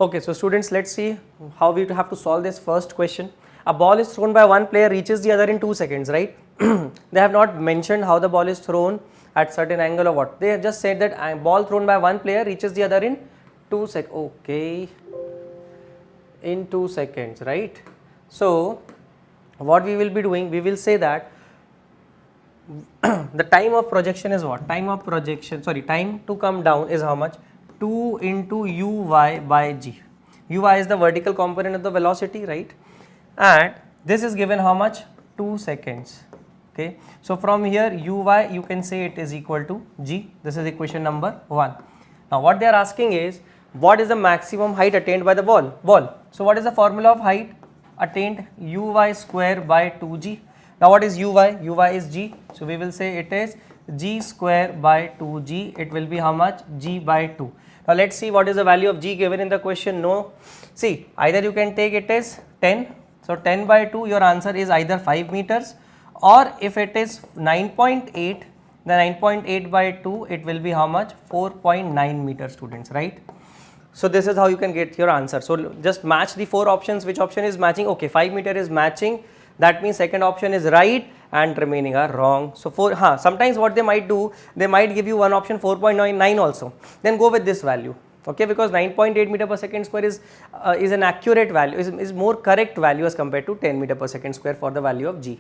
Okay, so students, let's see how we have to solve this first question. A ball is thrown by one player, reaches the other in 2 seconds, right? They have not mentioned how the ball is thrown at certain angle or what. They have just said that a ball thrown by one player reaches the other in 2 seconds. Okay, in 2 seconds, right? So what we will be doing, we will say that the time of projection is what? Time of projection, sorry, time to come down is how much? 2 into uy by g. Uy is the vertical component of the velocity, right? And this is given how much? 2 seconds. Okay, so from here uy you can say it is equal to g. This is equation number 1. Now what they are asking is, what is the maximum height attained by the ball? So what is the formula of height attained? Uy square by 2g. Now what is uy? Uy is g. So we will say it is g square by 2g. It will be how much? G by 2. Now let's see what is the value of g given in the question. No, see, either you can take it as 10. So 10 by 2, your answer is either 5 meters, or if it is 9.8, the 9.8 by 2, it will be how much? 4.9 meters, students, right? So this is how you can get your answer. So just match the 4 options. Which option is matching? Okay, 5 meter is matching. That means second option is right and remaining are wrong. So sometimes what they might do, they might give you one option 4.99 also. Then go with this value. Okay, because 9.8 meter per second square is an accurate value, is more correct value as compared to 10 meter per second square for the value of g.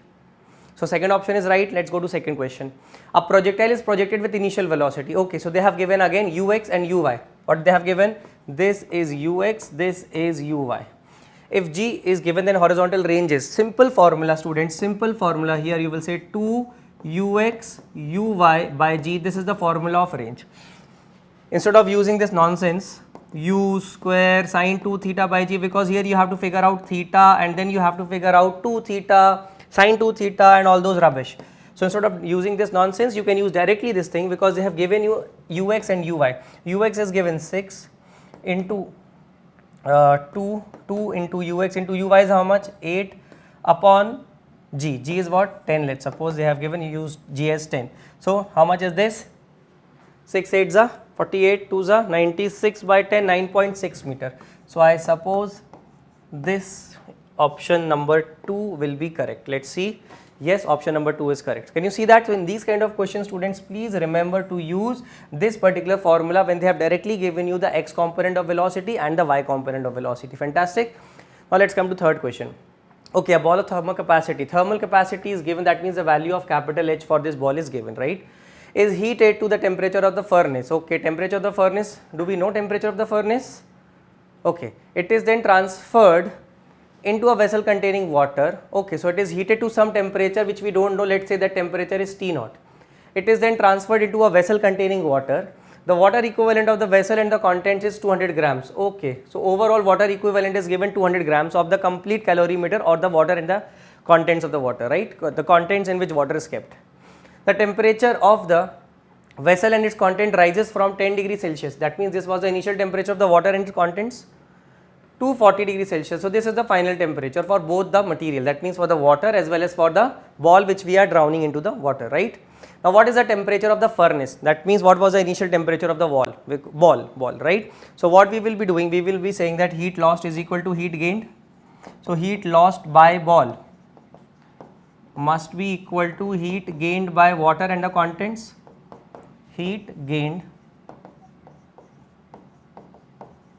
So second option is right. Let's go to second question. A projectile is projected with initial velocity. Okay, so they have given again ux and uy. What they have given? This is ux, this is uy. If g is given, then horizontal range is simple formula, students. Simple formula here. You will say 2 ux uy by g. This is the formula of range. Instead of using this nonsense, u square sine 2 theta by g, because here you have to figure out theta and then you have to figure out 2 theta, sine 2 theta and all those rubbish. So instead of using this nonsense, you can use directly this thing, because they have given you ux and uy. Ux is given 6 into 2 into ux into uy is how much? 8 upon g. G is what? 10. Let's suppose they have given you use g as 10. So how much is this? 6 8s are 48, 2s are 96 by 10, 9.6 meter. So I suppose this option number 2 will be correct. Let's see. Yes, option number 2 is correct. Can you see that? So in these kind of questions, students, please remember to use this particular formula when they have directly given you the x component of velocity and the y component of velocity. Fantastic. Now let's come to third question. Okay, a ball of thermal capacity. Thermal capacity is given. That means the value of capital H for this ball is given, right? Is heated to the temperature of the furnace. Okay, temperature of the furnace. Do we know temperature of the furnace? Okay, it is then transferred into a vessel containing water. Okay, so it is heated to some temperature which we don't know. Let's say that temperature is T0. It is then transferred into a vessel containing water. The water equivalent of the vessel and the contents is 200 grams. Okay, so overall water equivalent is given 200 grams of the complete calorimeter or the water and the contents of the water, right? The contents in which water is kept. The temperature of the vessel and its content rises from 10 degrees Celsius. That means this was the initial temperature of the water and its contents to 40 degrees Celsius. So this is the final temperature for both the material. That means for the water as well as for the ball which we are drowning into the water, right? Now what is the temperature of the furnace? That means what was the initial temperature of the ball, right? So what we will be doing, we will be saying that heat lost is equal to heat gained. So heat lost by ball must be equal to heat gained by water and the contents. Heat gained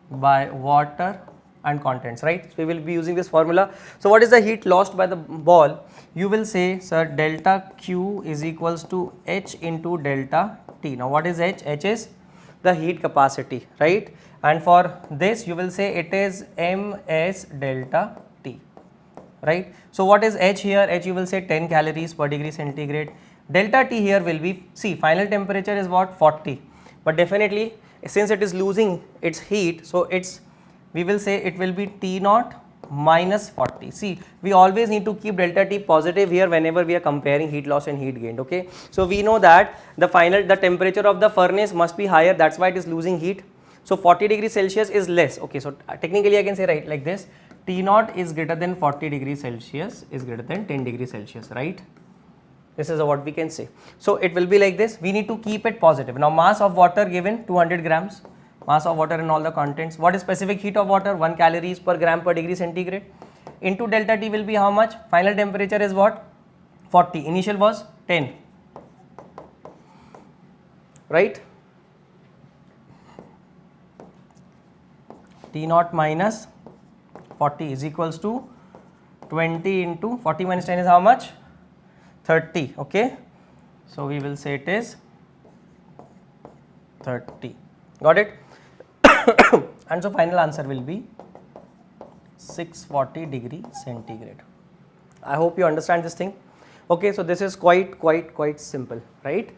by water and contents, right? So we will be using this formula. So what is the heat lost by the ball? You will say, sir, delta Q is equals to H into delta T. Now what is H? H is the heat capacity, right? And for this you will say it is MS delta T, right? So what is H here? H you will say 10 calories per degree centigrade. Delta T here will be, see, final temperature is what? 40, but definitely since it is losing its heat, so we will say it will be T0 minus 40. See, we always need to keep delta T positive here whenever we are comparing heat loss and heat gained. Okay, so we know that the temperature of the furnace must be higher, that's why it is losing heat. So 40 degrees Celsius is less. Okay, so technically I can say, right, like this, T0 is greater than 40 degrees Celsius is greater than 10 degrees Celsius, right? This is what we can say. So it will be like this. We need to keep it positive. Now mass of water given 200 grams. mass of water and all the contents. What is specific heat of water? 1 calories per gram per degree centigrade. Into delta T will be how much? Final temperature is what? 40. Initial was 10. Right? T naught minus 40 is equals to 20 into 40 minus 10 is how much? 30. Okay. So we will say it is 30. Got it? And so final answer will be 640 degree centigrade. I hope you understand this thing. Okay, so this is quite simple, right?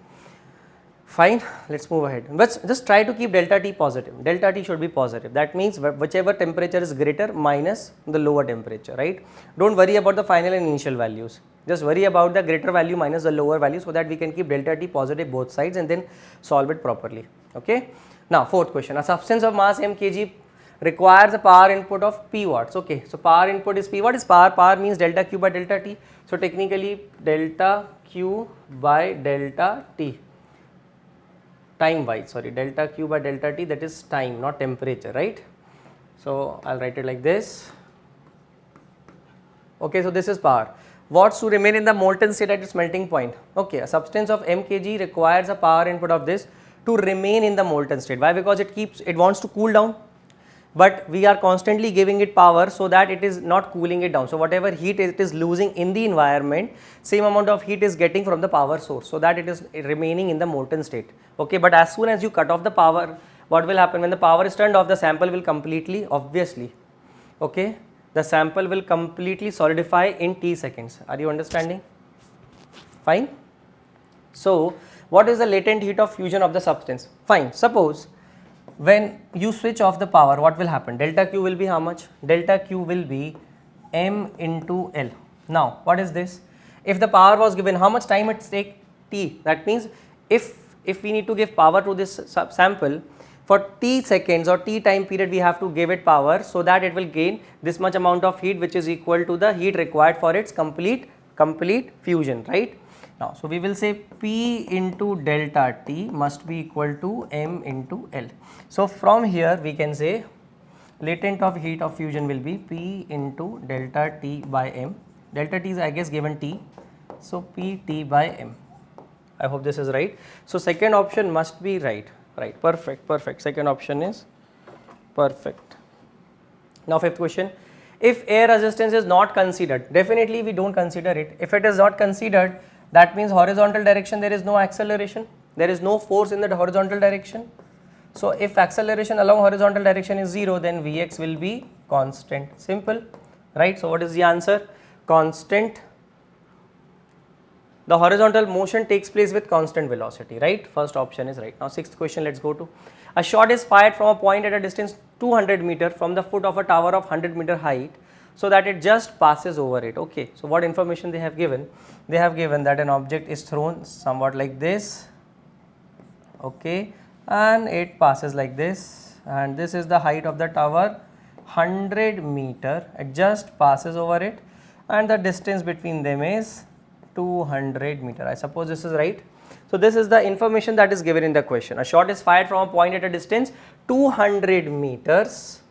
Fine, let's move ahead. Let's just try to keep delta T positive. Delta T should be positive. That means whichever temperature is greater minus the lower temperature, right? Don't worry about the final and initial values. Just worry about the greater value minus the lower value so that we can keep delta T positive both sides and then solve it properly. Okay. Now, fourth question. A substance of mass m kg requires a power input of p watts. Okay. So, power input is p. What is power? Power means delta Q by delta T. So, technically delta Q by delta T. Time wise, sorry, delta Q by delta T, that is time, not temperature, right? So, I will write it like this. Okay, so this is power. Watts to remain in the molten state at its melting point. Okay, a substance of m kg requires a power input of this to remain in the molten state. Why? Because it wants to cool down, but we are constantly giving it power so that it is not cooling it down. So, whatever heat it is losing in the environment, same amount of heat is getting from the power source, so that it is remaining in the molten state. Okay, but as soon as you cut off the power, what will happen? When the power is turned off, the sample will completely, obviously, okay, the sample will completely solidify in t seconds. Are you understanding? Fine. So, what is the latent heat of fusion of the substance? Fine. Suppose when you switch off the power, what will happen? Delta Q will be how much? Delta Q will be m into L. Now, what is this? If the power was given, how much time it takes? T. That means if we need to give power to this sample, for t seconds or t time period, we have to give it power so that it will gain this much amount of heat, which is equal to the heat required for its complete fusion, right? Now, so we will say P into delta T must be equal to m into L. So, from here we can say latent of heat of fusion will be P into delta T by m. Delta T is, I guess, given T. So, P T by m. I hope this is right. So, second option must be right. Right, perfect. Second option is perfect. Now, fifth question. If air resistance is not considered, definitely we don't consider it. If it is not considered, that means horizontal direction, there is no acceleration, there is no force in the horizontal direction. So, if acceleration along horizontal direction is 0, then Vx will be constant. Simple, right? So, what is the answer? Constant. The horizontal motion takes place with constant velocity, right? First option is right. Now, sixth question, let's go to. A shot is fired from a point at a distance 200 meter from the foot of a tower of 100 meter height, so that it just passes over it. Okay, so what information they have given? They have given that an object is thrown somewhat like this, okay, and it passes like this, and this is the height of the tower, 100 meter, it just passes over it, and the distance between them is 200 meter. I suppose this is right. So, this is the information that is given in the question. A shot is fired from a point at a distance 200 meters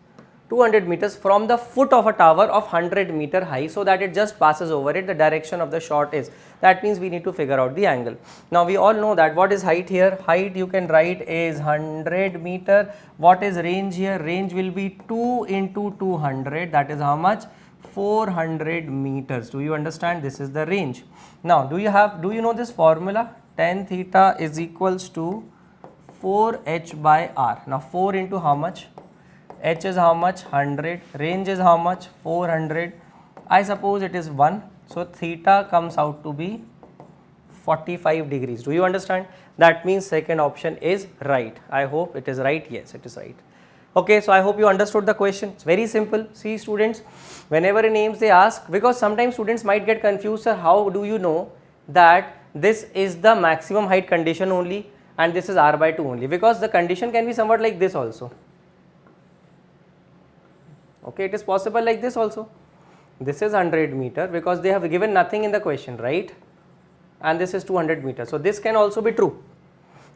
from the foot of a tower of 100 meter high, so that it just passes over it. The direction of the shot is, that means we need to figure out the angle. Now, we all know that what is height here? Height you can write is 100 meter. What is range here? Range will be 2 into 200, that is how much? 400 meters. Do you understand? This is the range. Now, do you know this formula? Tan theta is equals to 4h by r. Now, 4 into how much? H is how much? 100. Range is how much? 400. I suppose it is 1. So, theta comes out to be 45 degrees. Do you understand? That means second option is right. I hope it is right. Yes, it is right. Okay, so I hope you understood the question. It's very simple. See students, whenever in AIIMS they ask, because sometimes students might get confused, sir, how do you know that this is the maximum height condition only and this is r by 2 only? Because the condition can be somewhat like this also. Okay, it is possible like this also. This is 100 meter because they have given nothing in the question, right? And this is 200 meters. So, this can also be true.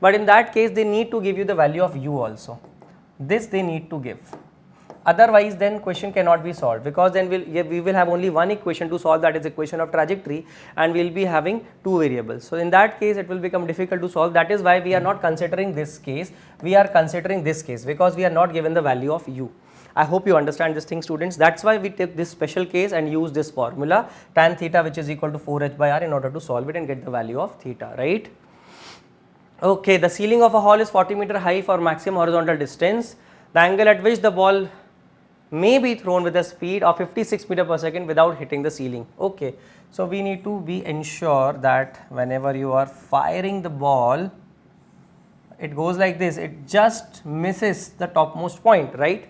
But in that case, they need to give you the value of u also. This they need to give. Otherwise then question cannot be solved, because then we will have only one equation to solve, that is equation of trajectory, and we will be having two variables. So in that case it will become difficult to solve. That is why we are not considering this case, we are considering this case, because we are not given the value of u. I hope you understand this thing, students. That's why we take this special case and use this formula tan theta, which is equal to 4h by r, in order to solve it and get the value of theta, right? Okay, the ceiling of a hall is 40-meter high for maximum horizontal distance. The angle at which the ball may be thrown with a speed of 56 meter per second without hitting the ceiling. Okay, so we need to be ensure that whenever you are firing the ball, it goes like this, it just misses the topmost point, right?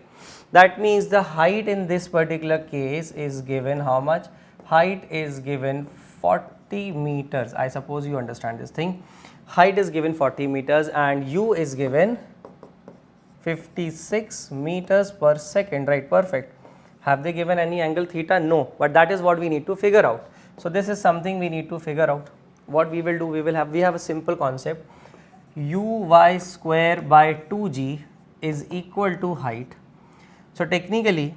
That means the height in this particular case is given how much? Height is given 40 meters. I suppose you understand this thing. Height is given 40 meters and u is given 56 meters per second, right? Perfect. Have they given any angle theta? No, but that is what we need to figure out. So this is something we need to figure out. What we will do, we have a simple concept. Uy square by 2g is equal to height. So technically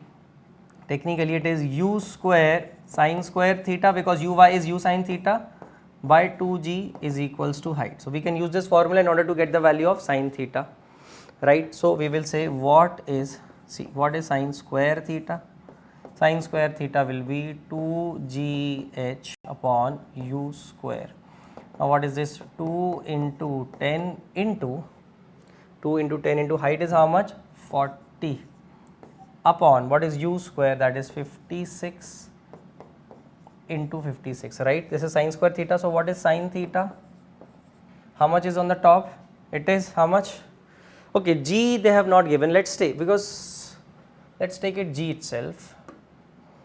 it is u square sine square theta, because uy is u sine theta, by 2g is equals to height. So we can use this formula in order to get the value of sine theta, right? So we will say what is sine square theta? Sine square theta will be 2gh upon u square. Now what is this? 2 into 10 into height is how much? 40 upon what is u square, that is 56 into 56, right? This is sine square theta. So what is sine theta? How much is on the top? It is how much? Okay, g they have not given. Let's take it g itself,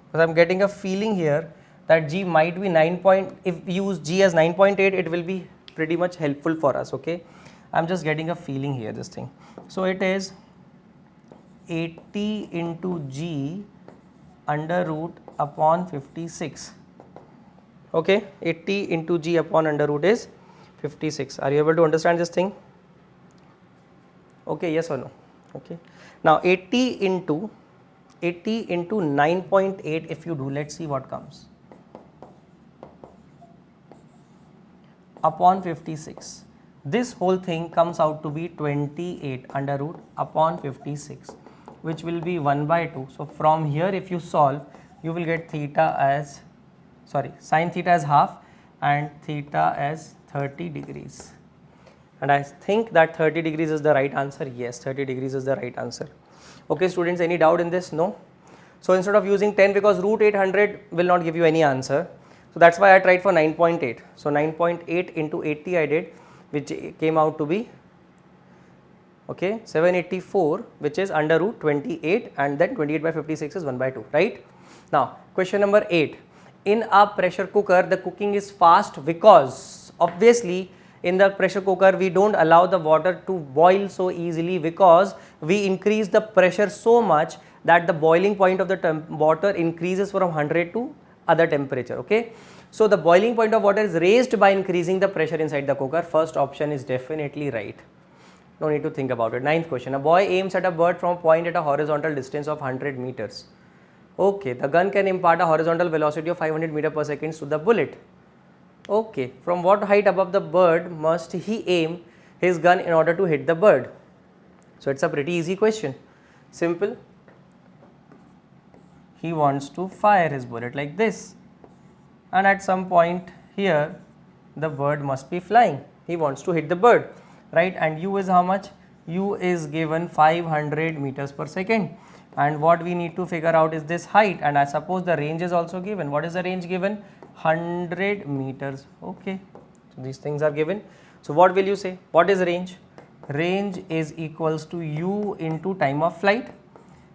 because I am getting a feeling here that g might be 9 point. If we use g as 9.8, it will be pretty much helpful for us. Okay, I am just getting a feeling here, this thing. So it is 80 into g under root upon 56. Okay, 80 into g upon under root is 56. Are you able to understand this thing? Okay, yes or no? Okay. Now 80 into 9.8, if you do, let's see what comes. Upon 56. This whole thing comes out to be 28 under root upon 56, which will be 1 by 2. So from here if you solve, you will get sine theta as half and theta as 30 degrees. And I think that 30 degrees is the right answer. Yes, 30 degrees is the right answer. Okay students, any doubt in this? No? So instead of using 10, because root 800 will not give you any answer, so that's why I tried for 9.8. So 9.8 into 80 I did, which came out to be 784, which is under root 28, and then 28 by 56 is 1 by 2, right? Now question number 8. In a pressure cooker, the cooking is fast because obviously in the pressure cooker we don't allow the water to boil so easily, because we increase the pressure so much that the boiling point of the water increases from 100 to other temperature. Okay, so the boiling point of water is raised by increasing the pressure inside the cooker. First option is definitely right. No need to think about it. 9th question. A boy aims at a bird from a point at a horizontal distance of 100 meters. Okay, the gun can impart a horizontal velocity of 500 meters per second to the bullet. Okay, from what height above the bird must he aim his gun in order to hit the bird? So it's a pretty easy question. Simple. He wants to fire his bullet like this, and at some point here the bird must be flying. He wants to hit the bird, right? And u is how much? U is given 500 meters per second. And what we need to figure out is this height, and I suppose the range is also given. What is the range given? 100 meters. Okay, so these things are given. So what will you say? What is range? Range is equals to u into time of flight.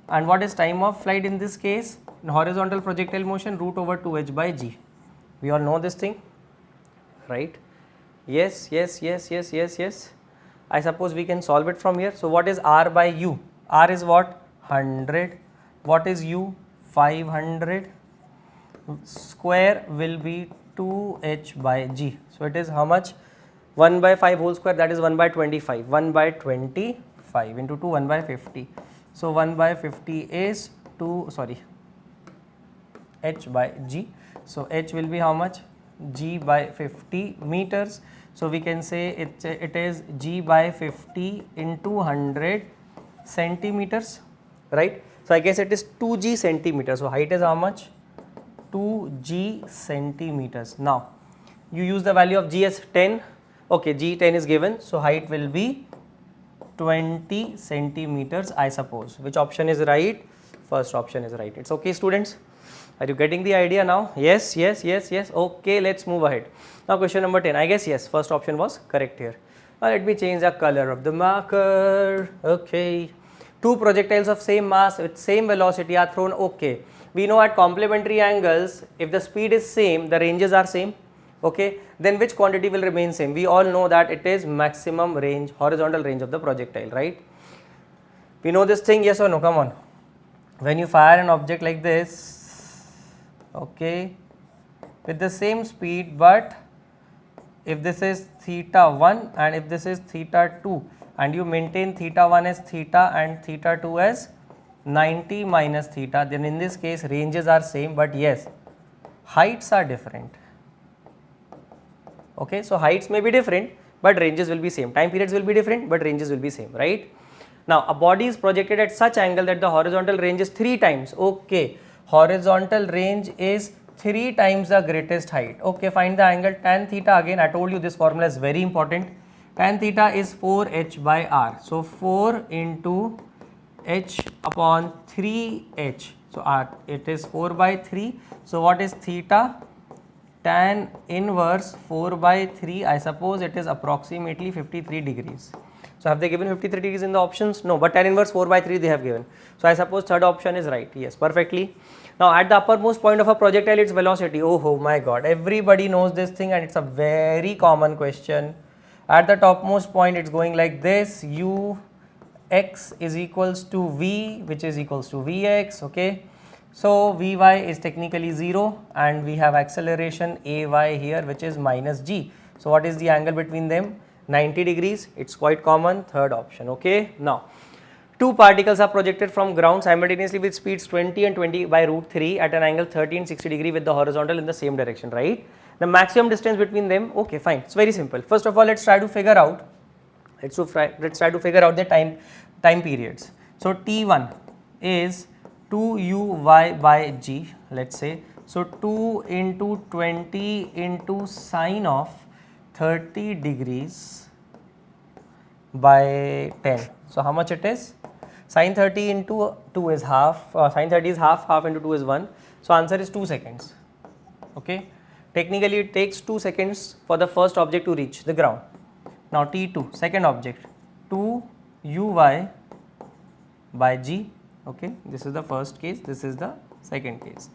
And what is time of flight in this case? In horizontal projectile motion, root over 2h by g. We all know this thing, right? Yes. I suppose we can solve it from here. So what is r by u? R is what? 100. What is u? 500. Square will be 2h by g. So it is how much? 1 by 5 whole square, that is 1 by 25. 1 by 25. 5 into 2 1 by 50. So 1 by 50 is 2 h by g. So h will be how much? G by 50 meters. So we can say it is g by 50 into 100 centimeters, right? So I guess it is 2g centimeters. So height is how much? 2g centimeters. Now you use the value of g as 10. Okay, g 10 is given. So height will be 20 centimeters, I suppose. Which option is right? First option is right. It's okay, students. Are you getting the idea now? Yes, yes, yes, yes. Okay, let's move ahead. Now question number 10. I guess yes, first option was correct here. Now let me change the color of the marker. Okay. Two projectiles of same mass with same velocity are thrown. Okay. We know at complementary angles, if the speed is same, the ranges are same. Okay. Then which quantity will remain same? We all know that it is maximum range, horizontal range of the projectile, right? We know this thing, yes or no? Come on. When you fire an object like this, okay, with the same speed, but if this is theta 1 and if this is theta 2 and you maintain theta 1 as theta and theta 2 as 90 minus theta, then in this case ranges are same, but yes, heights are different. Okay, so heights may be different, but ranges will be same. Time periods will be different, but ranges will be same, right? Now a body is projected at such angle that the horizontal range is 3 times. Okay, horizontal range is 3 times the greatest height. Okay, find the angle tan theta. Again, I told you this formula is very important. Tan theta is 4h by r. So 4 into h upon 3h. So it is 4 by 3. So what is theta? Tan inverse 4 by 3. I suppose it is approximately 53 degrees. So have they given 53 degrees in the options? No, but tan inverse 4 by 3 they have given. So I suppose third option is right. Yes, perfectly. Now at the uppermost point of a projectile, its velocity. Oh my god, everybody knows this thing and it's a very common question. At the topmost point, it's going like this. Ux is equals to v, which is equals to vx. Okay. So Vy is technically 0 and we have acceleration Ay here, which is minus g. So what is the angle between them? 90 degrees. It's quite common. Third option. Okay. Now two particles are projected from ground simultaneously with speeds 20 and 20 by root 3 at an angle 30 and 60 degree with the horizontal in the same direction, right? The maximum distance between them. Okay, fine. It's very simple. First of all, let's try to figure out. Let's try to figure out the time periods. So T1 is 2uy by g, let's say. So 2 into 20 into sine of 30 degrees by 10. So how much it is? Sine 30 into 2 is half, sine 30 is half, half into 2 is 1. So answer is 2 seconds. Okay. Technically it takes 2 seconds for the first object to reach the ground. Now T2, second object, 2uy by g. Okay, this is the first case, this is the second case.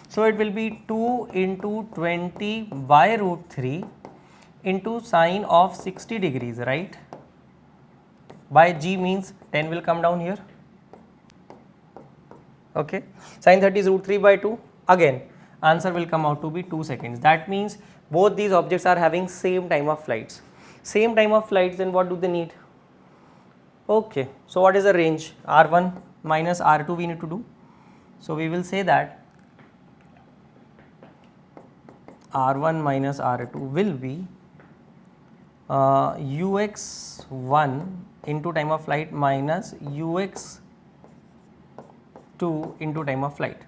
So it will be 2 into 20 by root 3 into sine of 60 degrees, right? By g means 10 will come down here. Okay, sine 30 is root 3 by 2. Again, answer will come out to be 2 seconds. That means both these objects are having same time of flights. Same time of flights, then what do they need? Okay, so what is the range? R1 minus R2 we need to do. So we will say that R1 minus R2 will be ux1 into time of flight minus ux2 into time of flight.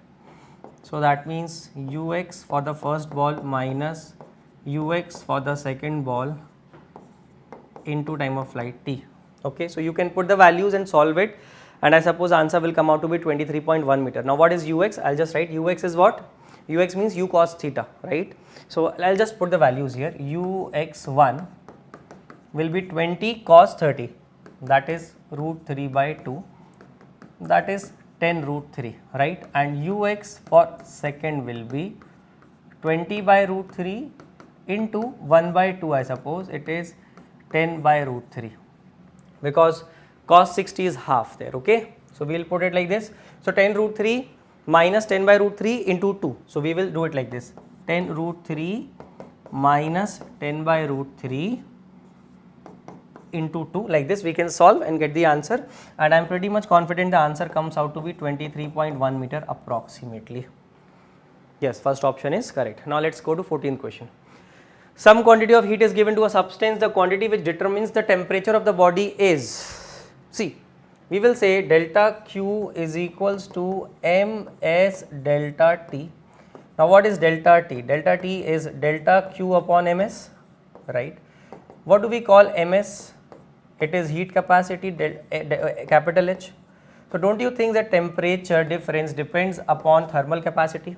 So that means ux for the first ball minus ux for the second ball into time of flight t. Okay, so you can put the values and solve it, and I suppose answer will come out to be 23.1 meter. Now what is ux? I'll just write ux is what? Ux means u cos theta, right? So I'll just put the values here. Ux1 will be 20 cos 30, that is root 3 by 2, that is 10 root 3, right? And ux for second will be 20 by root 3 into 1 by 2, I suppose it is 10 by root 3, because cos 60 is half there. Okay, so we will put it like this. So 10 root 3 minus 10 by root 3 into 2. So we will do it like this: 10 root 3 minus 10 by root 3 into 2 like this we can solve and get the answer, and I am pretty much confident the answer comes out to be 23.1 meter approximately. Yes, first option is correct. Now let's go to 14th question. Some quantity of heat is given to a substance, the quantity which determines the temperature of the body is, see, we will say delta Q is equals to Ms delta T. Now what is delta T? Delta T is delta Q upon Ms, right? What do we call Ms? It is heat capacity, capital H. So don't you think that temperature difference depends upon thermal capacity?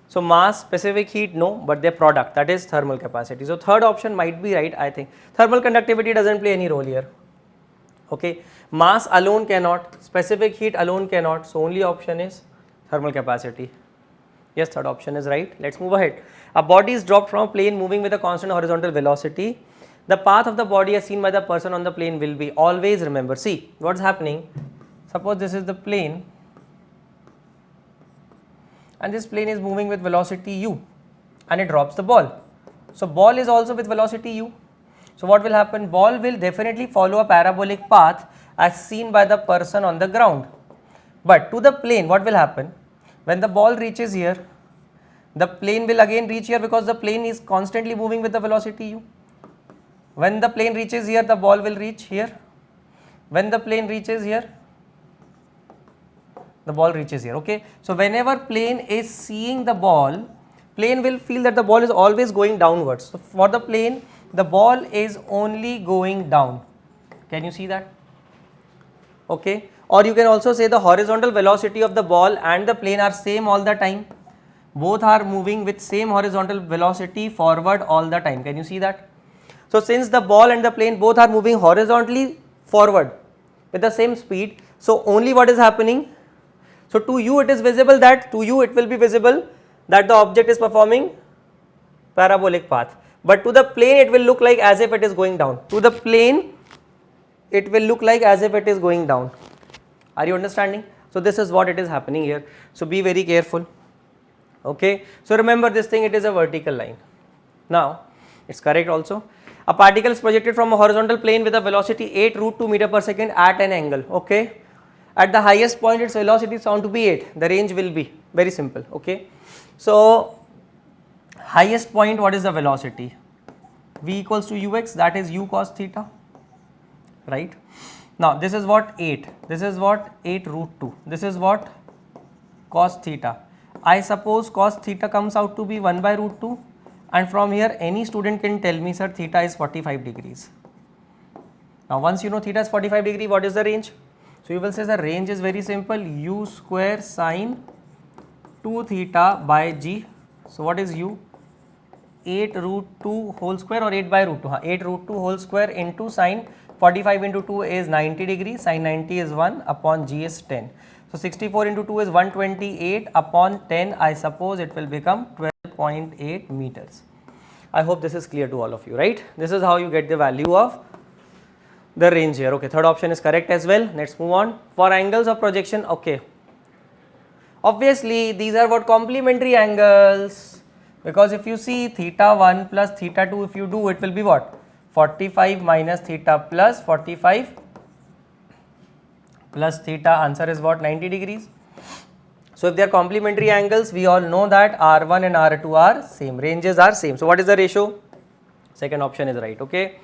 So mass, specific heat, no, but their product, that is thermal capacity. So third option might be right, I think. Thermal conductivity doesn't play any role here. Okay, mass alone cannot, specific heat alone cannot, so only option is thermal capacity. Yes, third option is right. Let's move ahead. A body is dropped from a plane moving with a constant horizontal velocity. The path of the body as seen by the person on the plane will be, always remember, see what's happening. Suppose this is the plane and this plane is moving with velocity u and it drops the ball. So ball is also with velocity u. So what will happen? Ball will definitely follow a parabolic path as seen by the person on the ground. But to the plane, what will happen? When the ball reaches here, the plane will again reach here because the plane is constantly moving with the velocity u. When the plane reaches here, the ball will reach here. When the plane reaches here, the ball reaches here. Okay, so whenever plane is seeing the ball, plane will feel that the ball is always going downwards. So for the plane, the ball is only going down. Can you see that? Okay, or you can also say the horizontal velocity of the ball and the plane are same all the time. Both are moving with same horizontal velocity forward all the time. Can you see that? So since the ball and the plane both are moving horizontally forward with the same speed, so only what is happening? So to you it is visible that, to you it will be visible that the object is performing parabolic path, but to the plane it will look like as if it is going down. To the plane it will look like as if it is going down. Are you understanding? So this is what it is happening here. So be very careful. Okay, so remember this thing, it is a vertical line. Now it's correct also. A particle is projected from a horizontal plane with a velocity 8 root 2 meter per second at an angle. Okay, at the highest point its velocity is found to be 8. The range will be very simple. Okay, so highest point, what is the velocity? V equals to ux, that is u cos theta, right? Now this is what 8, this is what 8 root 2, this is what cos theta. I suppose cos theta comes out to be 1 by root 2, and from here any student can tell me, sir, theta is 45 degrees. Now once you know theta is 45 degree, what is the range? So you will say the range is very simple, u square sine 2 theta by g. So what is u? 8 root 2 whole square or 8 by root 2? 8 root 2 whole square into sine 45 into 2 is 90 degrees, sine 90 is 1 upon g is 10. So 64 into 2 is 128 upon 10, I suppose it will become 12.8 meters. I hope this is clear to all of you, right? This is how you get the value of the range here. Okay, third option is correct as well. Let's move on. For angles of projection, okay, obviously these are what complementary angles, because if you see theta 1 plus theta 2, if you do, it will be what? 45 minus theta plus 45 plus theta, answer is what? 90 degrees. So if they are complementary angles, we all know that R1 and R2 are same, ranges are same. So what is the ratio? Second option is right. Okay,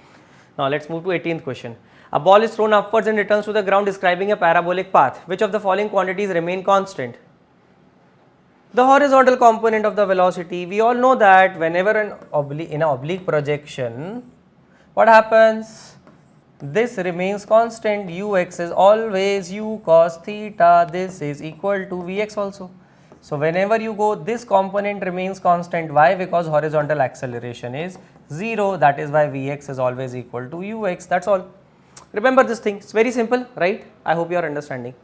now let's move to 18th question. A ball is thrown upwards and returns to the ground describing a parabolic path. Which of the following quantities remain constant? The horizontal component of the velocity. We all know that whenever in an oblique projection, what happens? This remains constant, ux is always u cos theta, this is equal to vx also. So whenever you go, this component remains constant. Why? Because horizontal acceleration is 0, that is why vx is always equal to ux, that's all. Remember this thing, it's very simple, right? I hope you are understanding.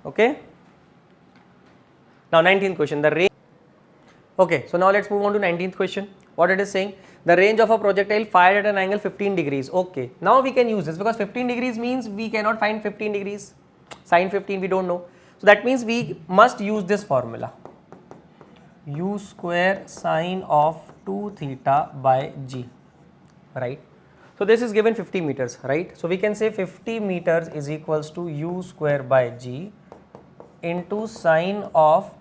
Okay. Now 19th question, the range. Okay, so now let's move on to 19th question. What it is saying? The range of a projectile fired at an angle 15 degrees. Okay, now we can use this because 15 degrees means we cannot find 15 degrees. Sine 15 we don't know. So that means we must use this formula. U square sine of 2 theta by g, right? So this is given 50 meters, right? So we can say 50 meters is equals to u square by g into sine of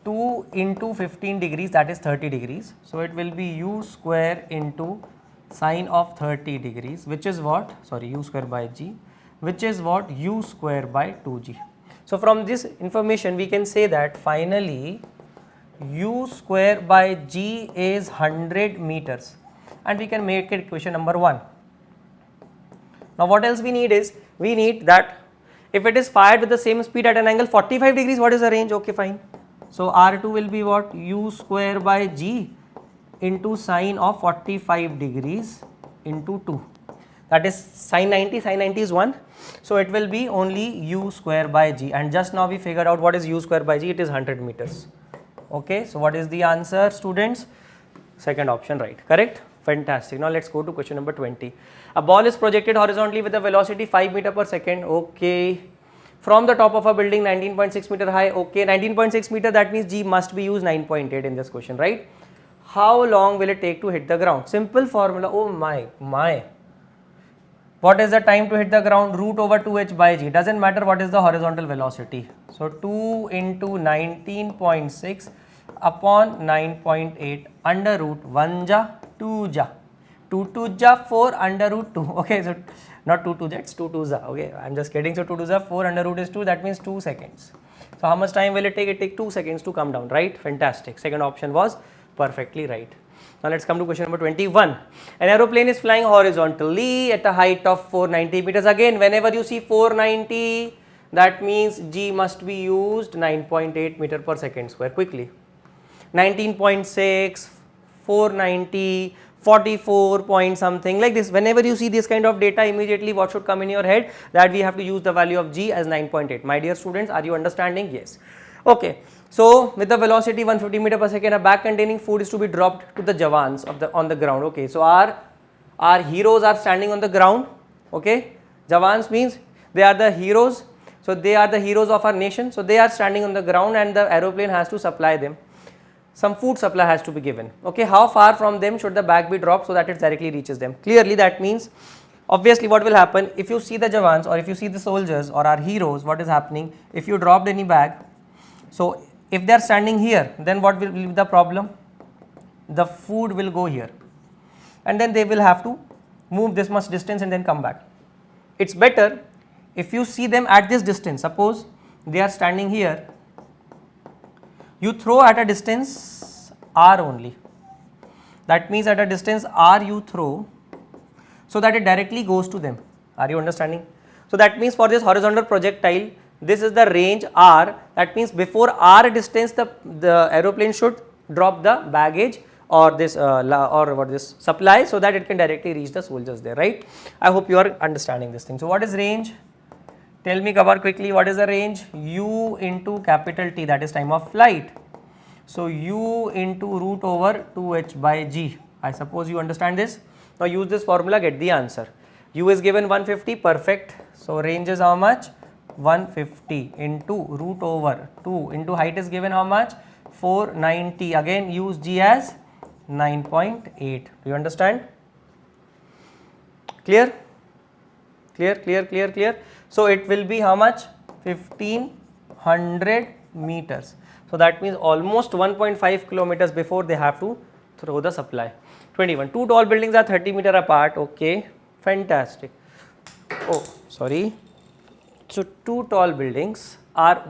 2 into 15 degrees, that is 30 degrees. So it will be u square into sine of 30 degrees, which is what, sorry, u square by g, which is what, u square by 2g. So from this information we can say that finally u square by g is 100 meters, and we can make it equation number 1. Now what else we need is, we need that if it is fired with the same speed at an angle 45 degrees, what is the range? Okay, fine. So R2 will be what, u square by g into sine of 45 degrees into 2, that is sine 90, sine 90 is 1. So it will be only u square by g, and just now we figured out what is u square by g, it is 100 meters. Okay, so what is the answer, students? Second option, right, correct? Fantastic. Now let's go to question number 20. A ball is projected horizontally with a velocity 5 meter per second. Okay. From the top of a building 19.6 meter high. Okay, 19.6 meter, that means g must be used 9.8 in this question, right? How long will it take to hit the ground? Simple formula. Oh my. What is the time to hit the ground? Root over 2h by g. Doesn't matter what is the horizontal velocity. So 2 into 19.6 upon 9.8 under root 1 ja 2 ja 2 2 ja 4 under root 2. Okay, so not 2 2 ja, it's 2 2 ja. Okay, I'm just kidding. So 2 2 ja 4 under root is 2, that means 2 seconds. So how much time will it take? It take 2 seconds to come down, right? Fantastic. Second option was perfectly right. Now let's come to question number 21. An aeroplane is flying horizontally at a height of 490 meters. Again, whenever you see 490, that means g must be used 9.8 meter per second square. Quickly, 19.6, 490, 44 point something like this. Whenever you see this kind of data, immediately what should come in your head? That we have to use the value of g as 9.8. My dear students, are you understanding? Yes. Okay. So with the velocity 150 meter per second, a bag containing food is to be dropped to the Jawans on the ground. Okay. So our heroes are standing on the ground. Okay. Jawans means they are the heroes. So they are the heroes of our nation. So they are standing on the ground, and the aeroplane has to supply them. Some food supply has to be given. Okay, how far from them should the bag be dropped so that it directly reaches them? Clearly, that means obviously what will happen if you see the Jawans, or if you see the soldiers or our heroes, what is happening? If you dropped any bag, so if they are standing here, then what will be the problem? The food will go here, and then they will have to move this much distance and then come back. It's better if you see them at this distance. Suppose they are standing here, you throw at a distance r only. That means at a distance r you throw so that it directly goes to them. Are you understanding? So that means for this horizontal projectile, this is the range r. That means before r distance, the aeroplane should drop the baggage or this supply, so that it can directly reach the soldiers there, right? I hope you are understanding this thing. So what is range? Tell me, cover quickly, what is the range? U into capital T, that is time of flight. So u into root over 2h by g. I suppose you understand this. Now use this formula, get the answer. U is given 150, perfect. So range is how much? 150 into root over 2 into height is given how much? 490. Again use g as 9.8. Do you understand? Clear? Clear. So it will be how much? 1500 meters. So that means almost 1.5 kilometers before they have to throw the supply. 21. Two tall buildings are 30 meter apart. Okay, fantastic. Oh, sorry. So two tall buildings are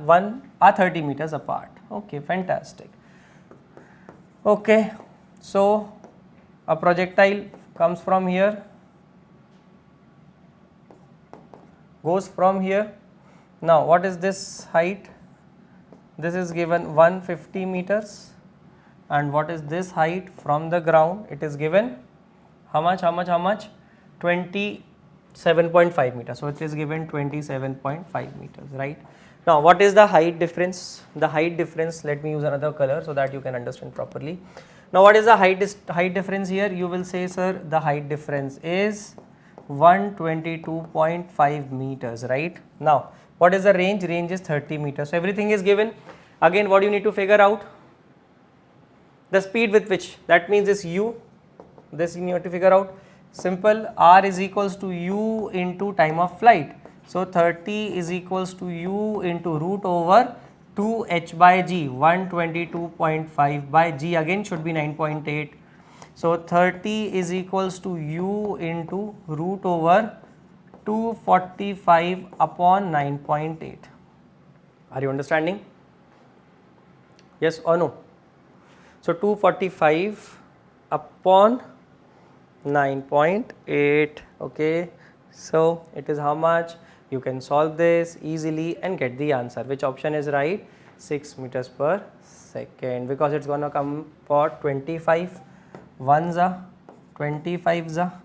30 meters apart. Okay, fantastic. Okay, so a projectile comes from here, goes from here. Now what is this height? This is given 150 meters. And what is this height from the ground? It is given how much? 27.5 meters. So it is given 27.5 meters, right? Now what is the height difference? The height difference, let me use another color so that you can understand properly. Now what is the height difference here? You will say, sir, the height difference is 122.5 meters, right? Now what is the range? Range is 30 meters. So everything is given. Again, what do you need to figure out? The speed with which, that means this u, this you need to figure out. Simple, r is equals to u into time of flight. So 30 is equals to u into root over 2h by g, 122.5 by g again should be 9.8. So 30 is equals to u into root over 245 upon 9.8. Are you understanding? Yes or no? So 245 upon 9.8. Okay, so it is how much? You can solve this easily and get the answer. Which option is right? 6 meters per second, because it's gonna come for 25 ones are 25s are,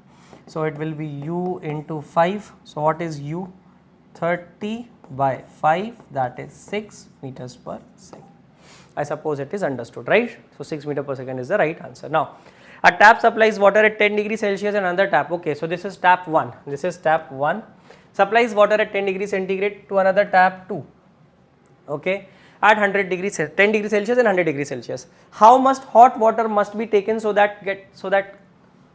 so it will be u into 5. So what is u? 30 by 5, that is 6 meters per second. I suppose it is understood, right? So 6 meter per second is the right answer. Now a tap supplies water at 10 degrees Celsius and another tap. Okay, so this is tap 1. This is tap 1. Supplies water at 10 degrees centigrade to another tap 2. Okay, at 10 degrees Celsius and 100 degrees Celsius. How much hot water must be taken so that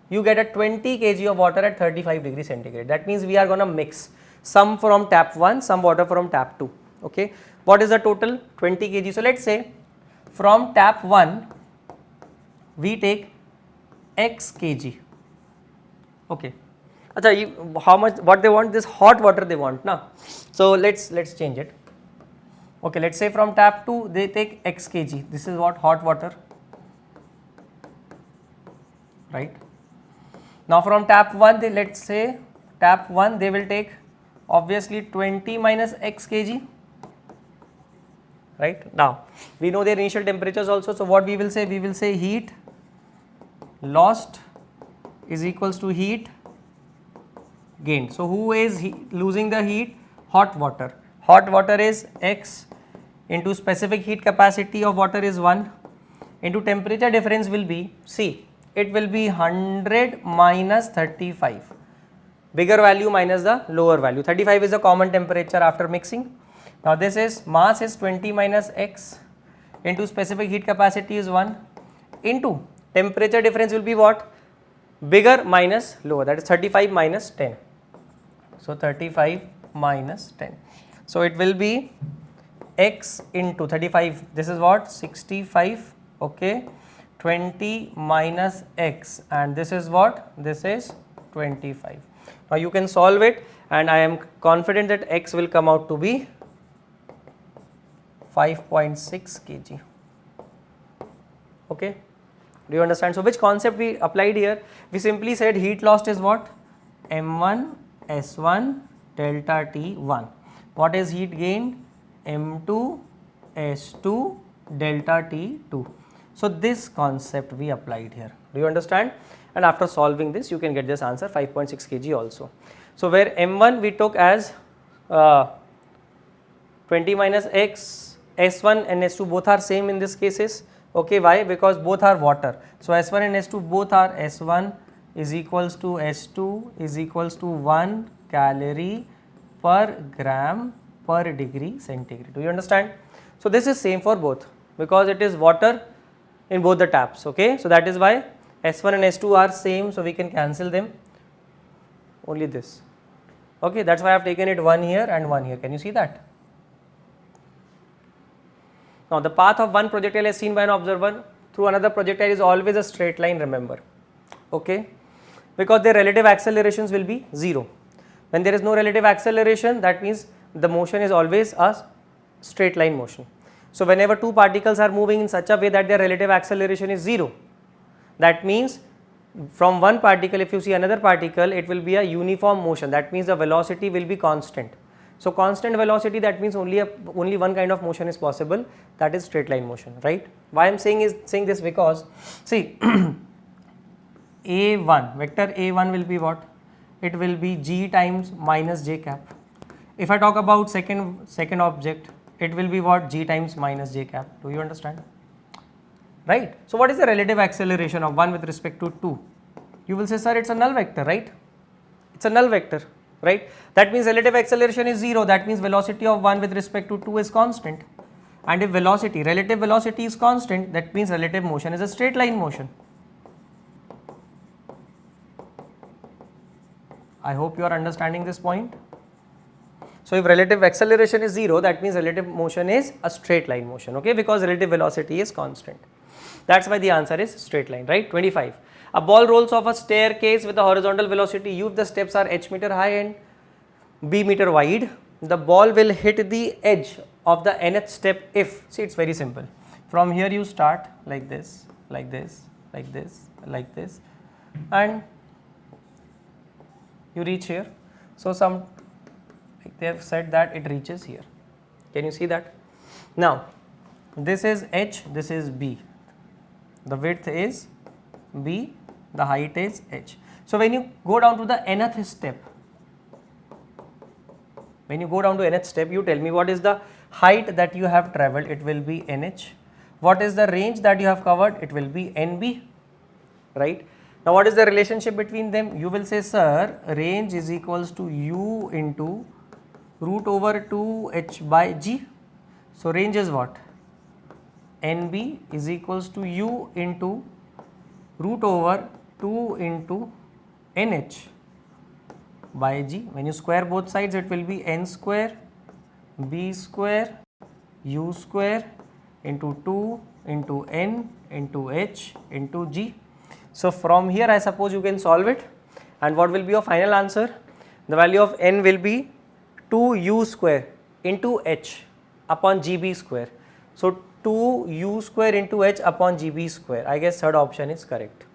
you get a 20 kg of water at 35 degrees centigrade? That means we are going to mix some from tap 1, some water from tap 2. Okay, what is the total? 20 kg. So let's say from tap 1 we take x kg. Okay, Achha, how much, what they want? This hot water they want now. So let's change it. Okay, let's say from tap 2 they take x kg. This is what? Hot water, right? Now from tap 1 they, let's say tap 1 they will take obviously 20 minus x kg, right? Now we know their initial temperatures also. So what we will say? We will say heat lost is equals to heat gained. So who is losing the heat? Hot water. Hot water is x into specific heat capacity of water is 1 into temperature difference will be, see, it will be 100 minus 35, bigger value minus the lower value. 35 is the common temperature after mixing. Now this is mass is 20 minus x into specific heat capacity is 1 into temperature difference will be what? Bigger minus lower, that is 35 minus 10. So 35 minus 10. So it will be x into 35, this is what? 65, okay, 20 minus x, and this is what? This is 25. Now you can solve it, and I am confident that x will come out to be 5.6 kg. Okay, do you understand? So which concept we applied here? We simply said heat lost is what? M1 S1 delta T1. What is heat gained? M2 S2 delta T2. So this concept we applied here. Do you understand? And after solving this, you can get this answer 5.6 kg also. So where M1 we took as 20 minus x, S1 and S2 both are same in this cases. Okay, why? Because both are water. So S1 and S2 both are, S1 is equals to S2 is equals to 1 calorie per gram per degree centigrade. Do you understand? So this is same for both because it is water in both the taps. Okay, so that is why S1 and S2 are same, so we can cancel them, only this. Okay, that's why I have taken it one here and one here. Can you see that? Now the path of one projectile as seen by an observer through another projectile is always a straight line, remember. Okay, because their relative accelerations will be 0. When there is no relative acceleration, that means the motion is always a straight line motion. So whenever two particles are moving in such a way that their relative acceleration is 0, that means from one particle, if you see another particle, it will be a uniform motion. That means the velocity will be constant. So constant velocity, that means only one kind of motion is possible, that is straight line motion, right? Why I am saying this because see A1, vector A1 will be what? It will be g times minus j cap. If I talk about second object, it will be what? G times minus j cap. Do you understand? Right? So what is the relative acceleration of 1 with respect to 2? You will say, sir, it's a null vector, right? It's a null vector, right? That means relative acceleration is 0. That means velocity of 1 with respect to 2 is constant. And if relative velocity is constant, that means relative motion is a straight line motion. I hope you are understanding this point. So if relative acceleration is 0, that means relative motion is a straight line motion, okay, because relative velocity is constant. That's why the answer is straight line, right? 25. A ball rolls off a staircase with a horizontal velocity u if the steps are h meter high and b meter wide. The ball will hit the edge of the nth step if, see, it's very simple. From here you start like this, like this, like this, like this, and you reach here. So they have said that it reaches here. Can you see that? Now this is h, this is b. The width is b, the height is h. So when you go down to the nth step, you tell me what is the height that you have travelled, it will be nh. What is the range that you have covered, it will be nb, right? Now what is the relationship between them? You will say, sir, range is equals to u into root over 2h by g. So range is what? nb is equals to u into root over 2 into nh by g. When you square both sides, it will be n square b square u square into 2 into n into h into g. So from here I suppose you can solve it, and what will be your final answer? The value of n will be 2u square into h upon gb square. So 2u square into h upon gb square. I guess third option is correct.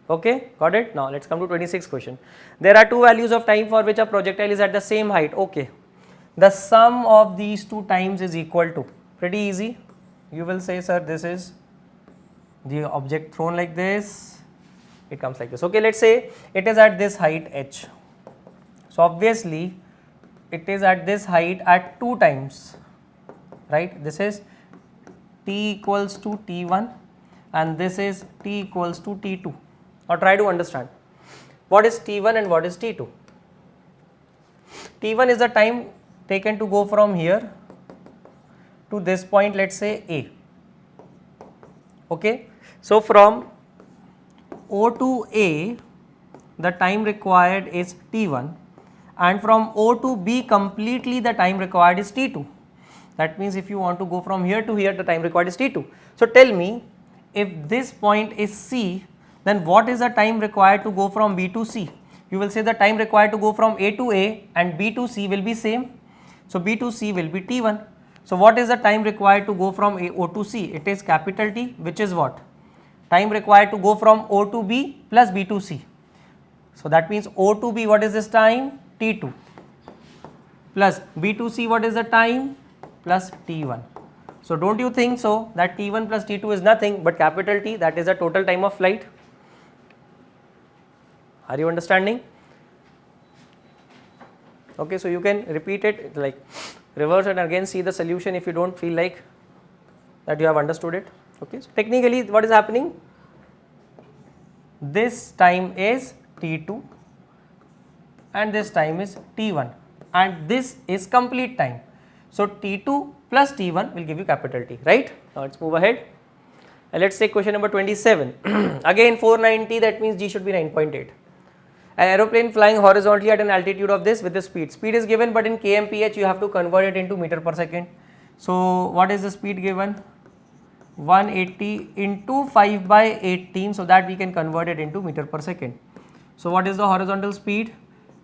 Okay, got it? Now let's come to 26th question. There are two values of time for which a projectile is at the same height. Okay, the sum of these two times is equal to, pretty easy. You will say, sir, this is the object thrown like this, it comes like this. Okay, let's say it is at this height h. So obviously it is at this height at 2 times, right? This is t equals to t1 and this is t equals to t2. Now try to understand what is t1 and what is t2. t1 is the time taken to go from here to this point, let's say A. Okay, so from O to A the time required is t1, and from O to B completely the time required is t2. That means if you want to go from here to here, the time required is t2. So tell me, if this point is C, then what is the time required to go from B to C? You will say the time required to go from A to A and B to C will be same. So B to C will be t1. So what is the time required to go from O to C? It is capital T, which is what? Time required to go from O to B plus B to C. So that means O to B, what is this time? T2 plus B to C, what is the time? Plus T1. So don't you think so that T1 plus T2 is nothing but capital T, that is the total time of flight? Are you understanding? Okay, so you can repeat it, like reverse and again see the solution if you don't feel like that you have understood it. Okay, so technically what is happening? This time is T2 and this time is T1 and this is complete time. So T2 plus T1 will give you capital T, right? Now let's move ahead. And let's take question number 27. Again 490, that means G should be 9.8. An aeroplane flying horizontally at an altitude of this with the speed. Speed is given, but in kmph you have to convert it into meter per second. So what is the speed given? 180 into 5 by 18, so that we can convert it into meter per second. So what is the horizontal speed?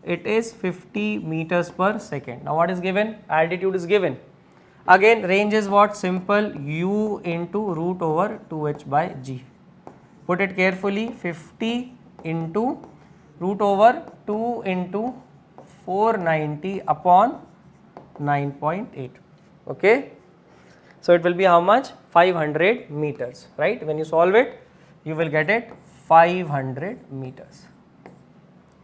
It is 50 meters per second. Now what is given? Altitude is given. Again range is what? Simple, u into root over 2h by g. Put it carefully, 50 into root over 2 into 490 upon 9.8. Okay, so it will be how much? 500 meters, right? When you solve it, you will get it 500 meters.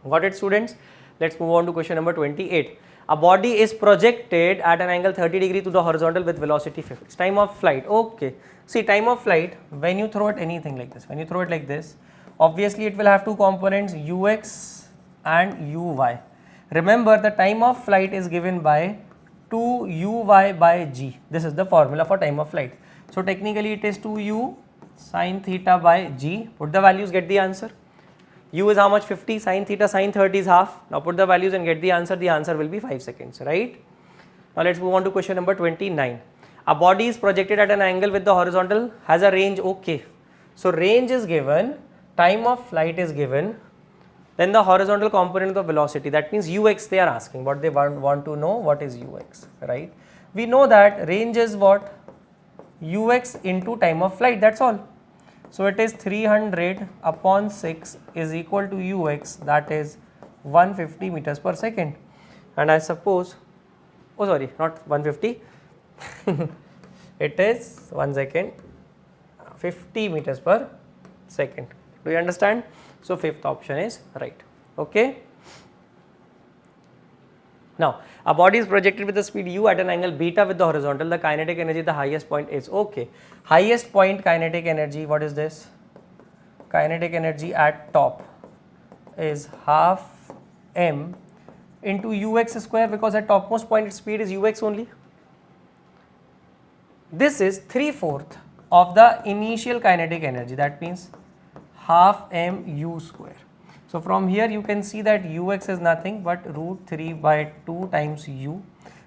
Got it, students? Let's move on to question number 28. A body is projected at an angle 30 degree to the horizontal with velocity 50. Time of flight. Okay, see, time of flight, when you throw it anything like this, when you throw it like this, obviously it will have two components, ux and uy. Remember, the time of flight is given by 2uy by g. This is the formula for time of flight. So technically it is 2u sine theta by g. Put the values, get the answer. u is how much? 50 sin theta sin 30 is half. Now put the values and get the answer. The answer will be 5 seconds, right? Now let's move on to question number 29. A body is projected at an angle with the horizontal, has a range, okay. So range is given, time of flight is given, then the horizontal component of the velocity, that means ux they are asking, what they want to know, what is ux, right? We know that range is what? Ux into time of flight, that's all. So it is 300 upon 6 is equal to ux, that is 150 meters per second. And I suppose, oh sorry, not 150, it is 1 second, 50 meters per second. Do you understand? So fifth option is right, okay. Now a body is projected with the speed u at an angle beta with the horizontal, the kinetic energy the highest point is, okay. Highest point kinetic energy, what is this? Kinetic energy at top is half m into ux square, because at topmost point its speed is ux only. This is 3/4 of the initial kinetic energy, that means half m u square. So from here you can see that ux is nothing but root 3 by 2 times u,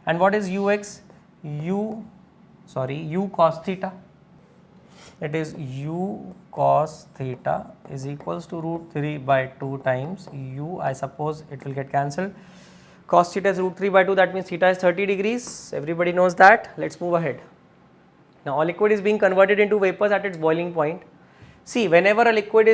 and what is ux? u cos theta. It is u cos theta is equals to root 3 by 2 times u. I suppose it will get cancelled. Cos theta is root 3 by 2, that means theta is 30 degrees. Everybody knows that. Let's move ahead. Now a liquid is being converted into vapors at its boiling point. See, whenever any liquid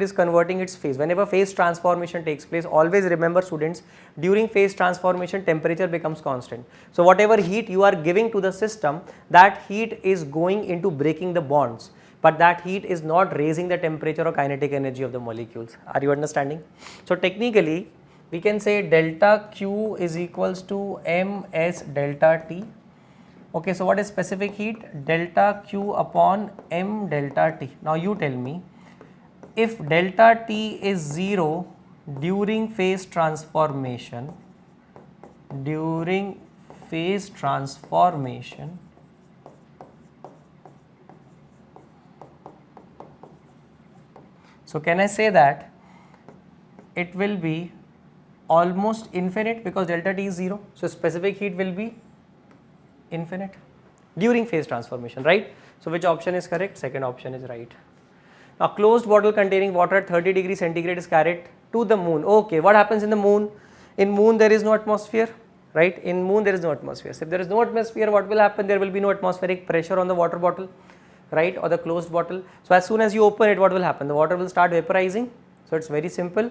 is converting its phase, whenever phase transformation takes place, always remember students, during phase transformation temperature becomes constant. So whatever heat you are giving to the system, that heat is going into breaking the bonds, but that heat is not raising the temperature or kinetic energy of the molecules. Are you understanding? So technically we can say delta Q is equals to ms delta T. Okay, so what is specific heat? Delta Q upon m delta T. Now you tell me, if delta T is 0 during phase transformation, so can I say that it will be almost infinite, because delta T is 0, so specific heat will be infinite during phase transformation, right? So which option is correct? Second option is right. A closed bottle containing water at 30 degrees centigrade is carried to the moon. Okay, what happens in the moon? In moon there is no atmosphere, right? In moon there is no atmosphere. So if there is no atmosphere, what will happen? There will be no atmospheric pressure on the water bottle, right, or the closed bottle. So as soon as you open it, what will happen? The water will start vaporizing. So it's very simple.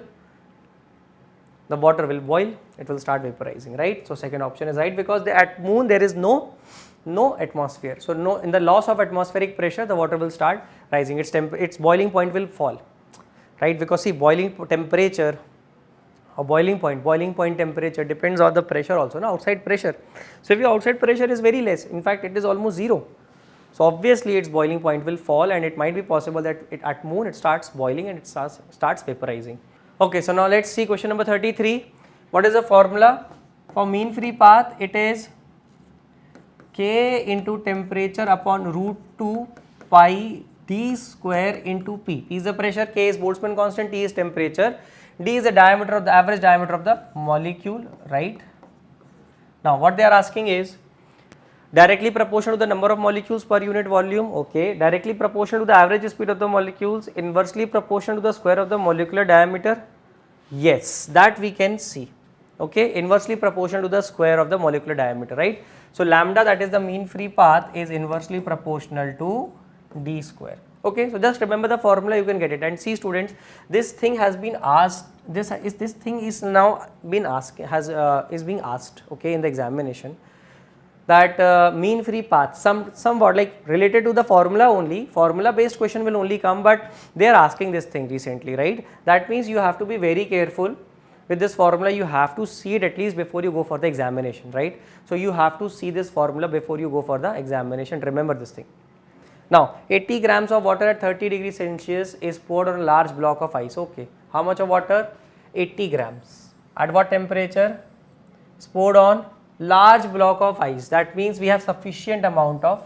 The water will boil, it will start vaporizing, right? So second option is right, because at moon there is no atmosphere. So in the loss of atmospheric pressure, the water will start rising. Its boiling point will fall, right? Because see, boiling temperature or boiling point temperature depends on the pressure also, no, outside pressure. So if your outside pressure is very less, in fact it is almost 0. So obviously its boiling point will fall, and it might be possible that at moon it starts boiling and it starts vaporizing. Okay, so now let's see question number 33. What is the formula for mean free path? It is k into temperature upon root 2 pi d square into p. P is the pressure, k is Boltzmann constant, T is temperature, d is the diameter of the average diameter of the molecule, right? Now what they are asking is directly proportional to the number of molecules per unit volume, okay, directly proportional to the average speed of the molecules, inversely proportional to the square of the molecular diameter. Yes, that we can see, okay, inversely proportional to the square of the molecular diameter, right? So lambda, that is the mean free path, is inversely proportional to d square. Okay, so just remember the formula, you can get it. And see students, this thing has been asked, this thing is now been asked, is being asked, okay, in the examination, that mean free path, somewhat like related to the formula only, formula based question will only come, but they are asking this thing recently, right? That means you have to be very careful with this formula. You have to see it at least before you go for the examination, right? So you have to see this formula before you go for the examination. Remember this thing. Now 80 grams of water at 30 degrees Celsius is poured on a large block of ice. Okay, how much of water? 80 grams. At what temperature? It's poured on large block of ice. That means we have sufficient amount of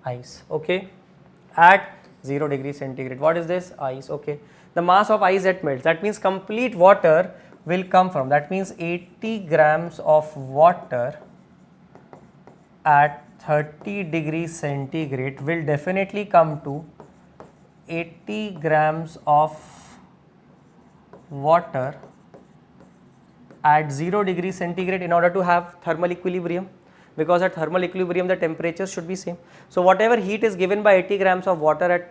ice, okay, at 0 degrees centigrade. What is this? Ice, okay. the mass of ice that melts. That means complete water will come from, that means 80 grams of water at 30 degrees centigrade will definitely come to 80 grams of water at 0 degrees centigrade in order to have thermal equilibrium, because at thermal equilibrium the temperature should be same. So whatever heat is given by 80 grams of water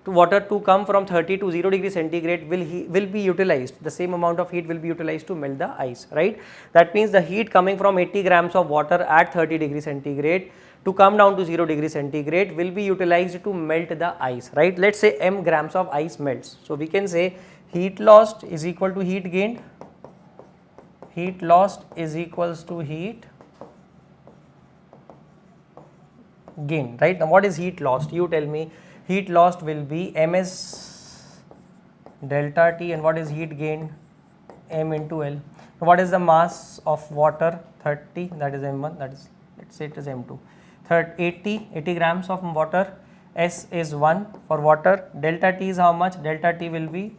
to come from 30 to 0 degree centigrade will be utilized. The same amount of heat will be utilized to melt the ice, right? That means the heat coming from 80 grams of water at 30 degree centigrade to come down to 0 degree centigrade will be utilized to melt the ice, right? Let's say m grams of ice melts. So we can say heat lost is equal to heat gained. Heat lost is equals to heat gain, right? Now what is heat lost? You tell me. Heat lost will be ms delta T, and what is heat gained? M into L. Now what is the mass of water? 30, that is M1, that is, let's say it is M2. 80 grams of water, S is 1 for water. Delta T is how much? Delta T will be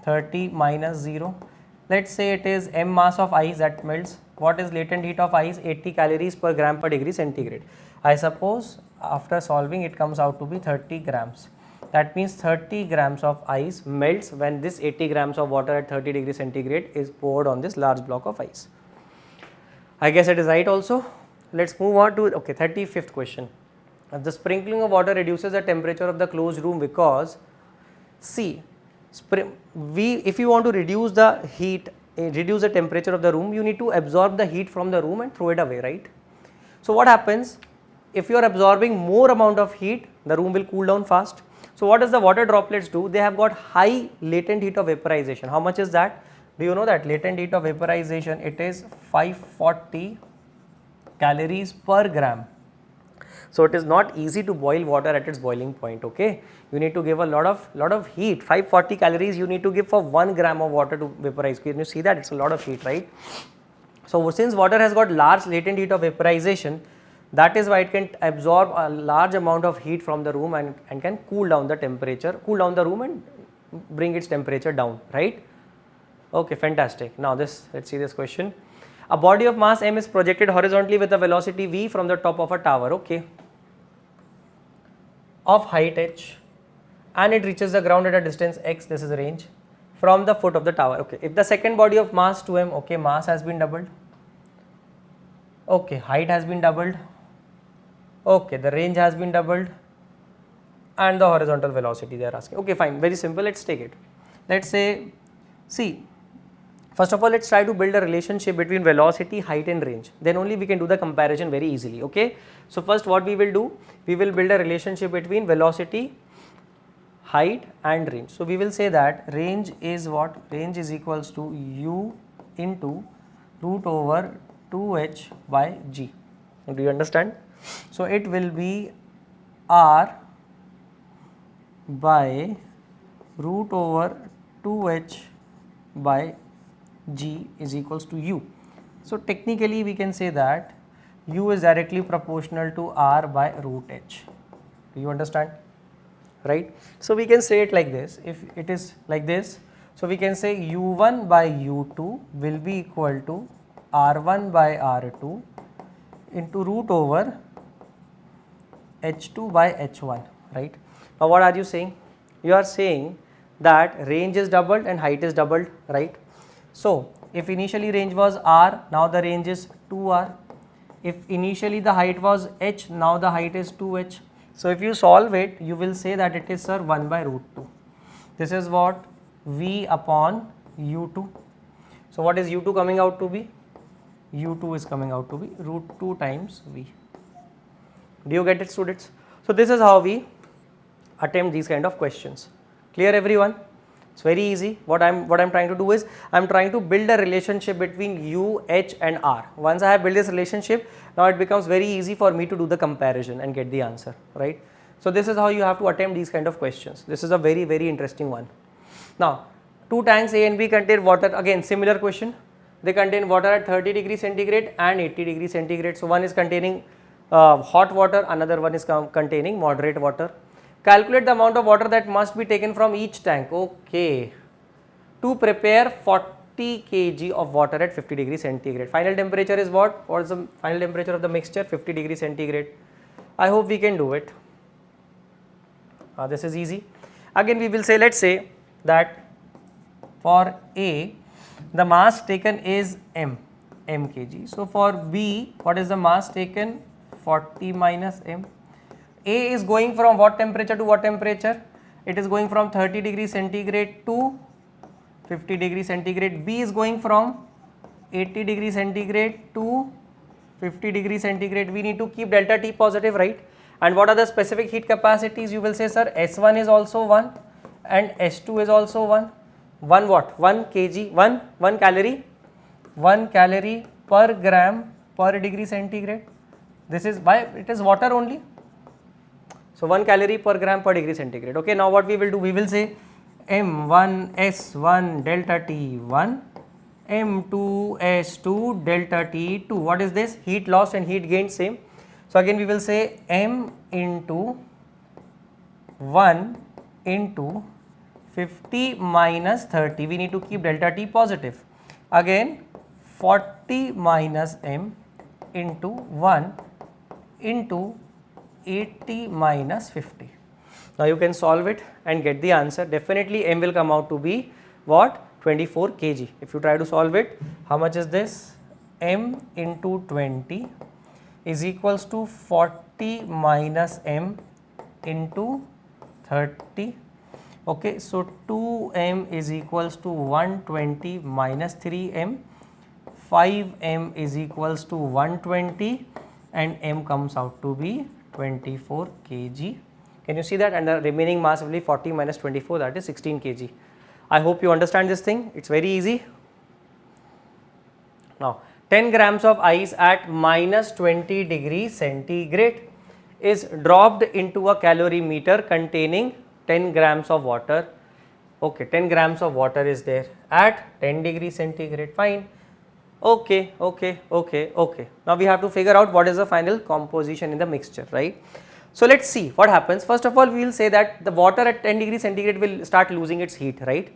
30 minus 0. Let's say it is M mass of ice that melts. What is latent heat of ice? 80 calories per gram per degree centigrade. I suppose after solving it comes out to be 30 grams. That means 30 grams of ice melts when this 80 grams of water at 30 degrees centigrade is poured on this large block of ice. I guess it is right also. Let's move on to 35th question. The sprinkling of water reduces the temperature of the closed room because, see, if you want to reduce the heat, reduce the temperature of the room, you need to absorb the heat from the room and throw it away, right? So what happens? If you are absorbing more amount of heat, the room will cool down fast. So what does the water droplets do? They have got high latent heat of vaporization. How much is that? Do you know that latent heat of vaporization? It is 540 calories per gram. So it is not easy to boil water at its boiling point, okay? You need to give a lot of heat. 540 calories you need to give for 1 gram of water to vaporize. Can you see that? It's a lot of heat, right? So since water has got large latent heat of vaporization, that is why it can absorb a large amount of heat from the room and can cool down the temperature, cool down the room and bring its temperature down, right? Okay, fantastic. Now let's see this question. A body of mass m is projected horizontally with a velocity v from the top of a tower, okay, of height h, and it reaches the ground at a distance x, this is the range, from the foot of the tower, okay. If the second body of mass 2m, okay, mass has been doubled, okay, height has been doubled, okay, the range has been doubled, and the horizontal velocity they are asking. Okay, fine, very simple, let's take it. Let's say, see, first of all, let's try to build a relationship between velocity, height and range. Then only we can do the comparison very easily, okay. So first what we will do, we will build a relationship between velocity, height and range. So we will say that range is what? Range is equals to u into root over 2h by g. Do you understand? So it will be r by root over 2h by g is equals to u. So technically we can say that u is directly proportional to r by root h. Do you understand? Right? So we can say it like this. If it is like this, so we can say u1 by u2 will be equal to r1 by r2 into root over h2 by h1, right? Now what are you saying? You are saying that range is doubled and height is doubled, right? So if initially range was r, now the range is 2r. If initially the height was h, now the height is 2h. So if you solve it, you will say that it is, sir, 1 by root 2. This is what? V upon u2. So what is u2 coming out to be? u2 is coming out to be root 2 times v. Do you get it, students? So this is how we attempt these kind of questions. Clear, everyone? It's very easy. What I'm trying to do is I'm trying to build a relationship between u, h and r. Once I have built this relationship, now it becomes very easy for me to do the comparison and get the answer, right? So this is how you have to attempt these kind of questions. This is a very, very interesting one. Now, two tanks A and B contain water. Again, similar question. They contain water at 30 degrees centigrade and 80 degrees centigrade. So one is containing hot water, another one is containing moderate water. Calculate the amount of water that must be taken from each tank. Okay. To prepare 40 kg of water at 50 degrees centigrade. Final temperature is what? What is the final temperature of the mixture? 50 degrees centigrade. I hope we can do it. This is easy. Again we will say, let's say that for A the mass taken is m kg. So for B, what is the mass taken? 40 minus m. A is going from what temperature to what temperature? It is going from 30 degrees centigrade to 50 degrees centigrade. B is going from 80 degrees centigrade to 50 degrees centigrade. We need to keep delta T positive, right? And what are the specific heat capacities? You will say, sir, S1 is also 1 and S2 is also 1. 1 what? 1 kg, 1 calorie, 1 calorie per gram per degree centigrade. This is why it is water only. So 1 calorie per gram per degree centigrade. Okay, now what we will do? We will say M1 S1 delta T1, M2 S2 delta T2. What is this? Heat lost and heat gained same. So again we will say M into 1 into 50 minus 30. We need to keep delta T positive. Again 40 minus M into 1 into 80 minus 50. Now you can solve it and get the answer. Definitely M will come out to be what? 24 kg. If you try to solve it, how much is this? M into 20 is equals to 40 minus M into 30. Okay, so 2M is equals to 120 minus 3M, 5M is equals to 120 and M comes out to be 24 kg. Can you see that? And the remaining mass will be 40 minus 24, that is 16 kg. I hope you understand this thing. It's very easy. Now 10 grams of ice at minus 20 degrees centigrade is dropped into a calorimeter containing 10 grams of water. Okay, 10 grams of water is there at 10 degrees centigrade. Fine. Okay. Now we have to figure out what is the final composition in the mixture, right? So let's see what happens. First of all, we will say that the water at 10 degrees centigrade will start losing its heat, right?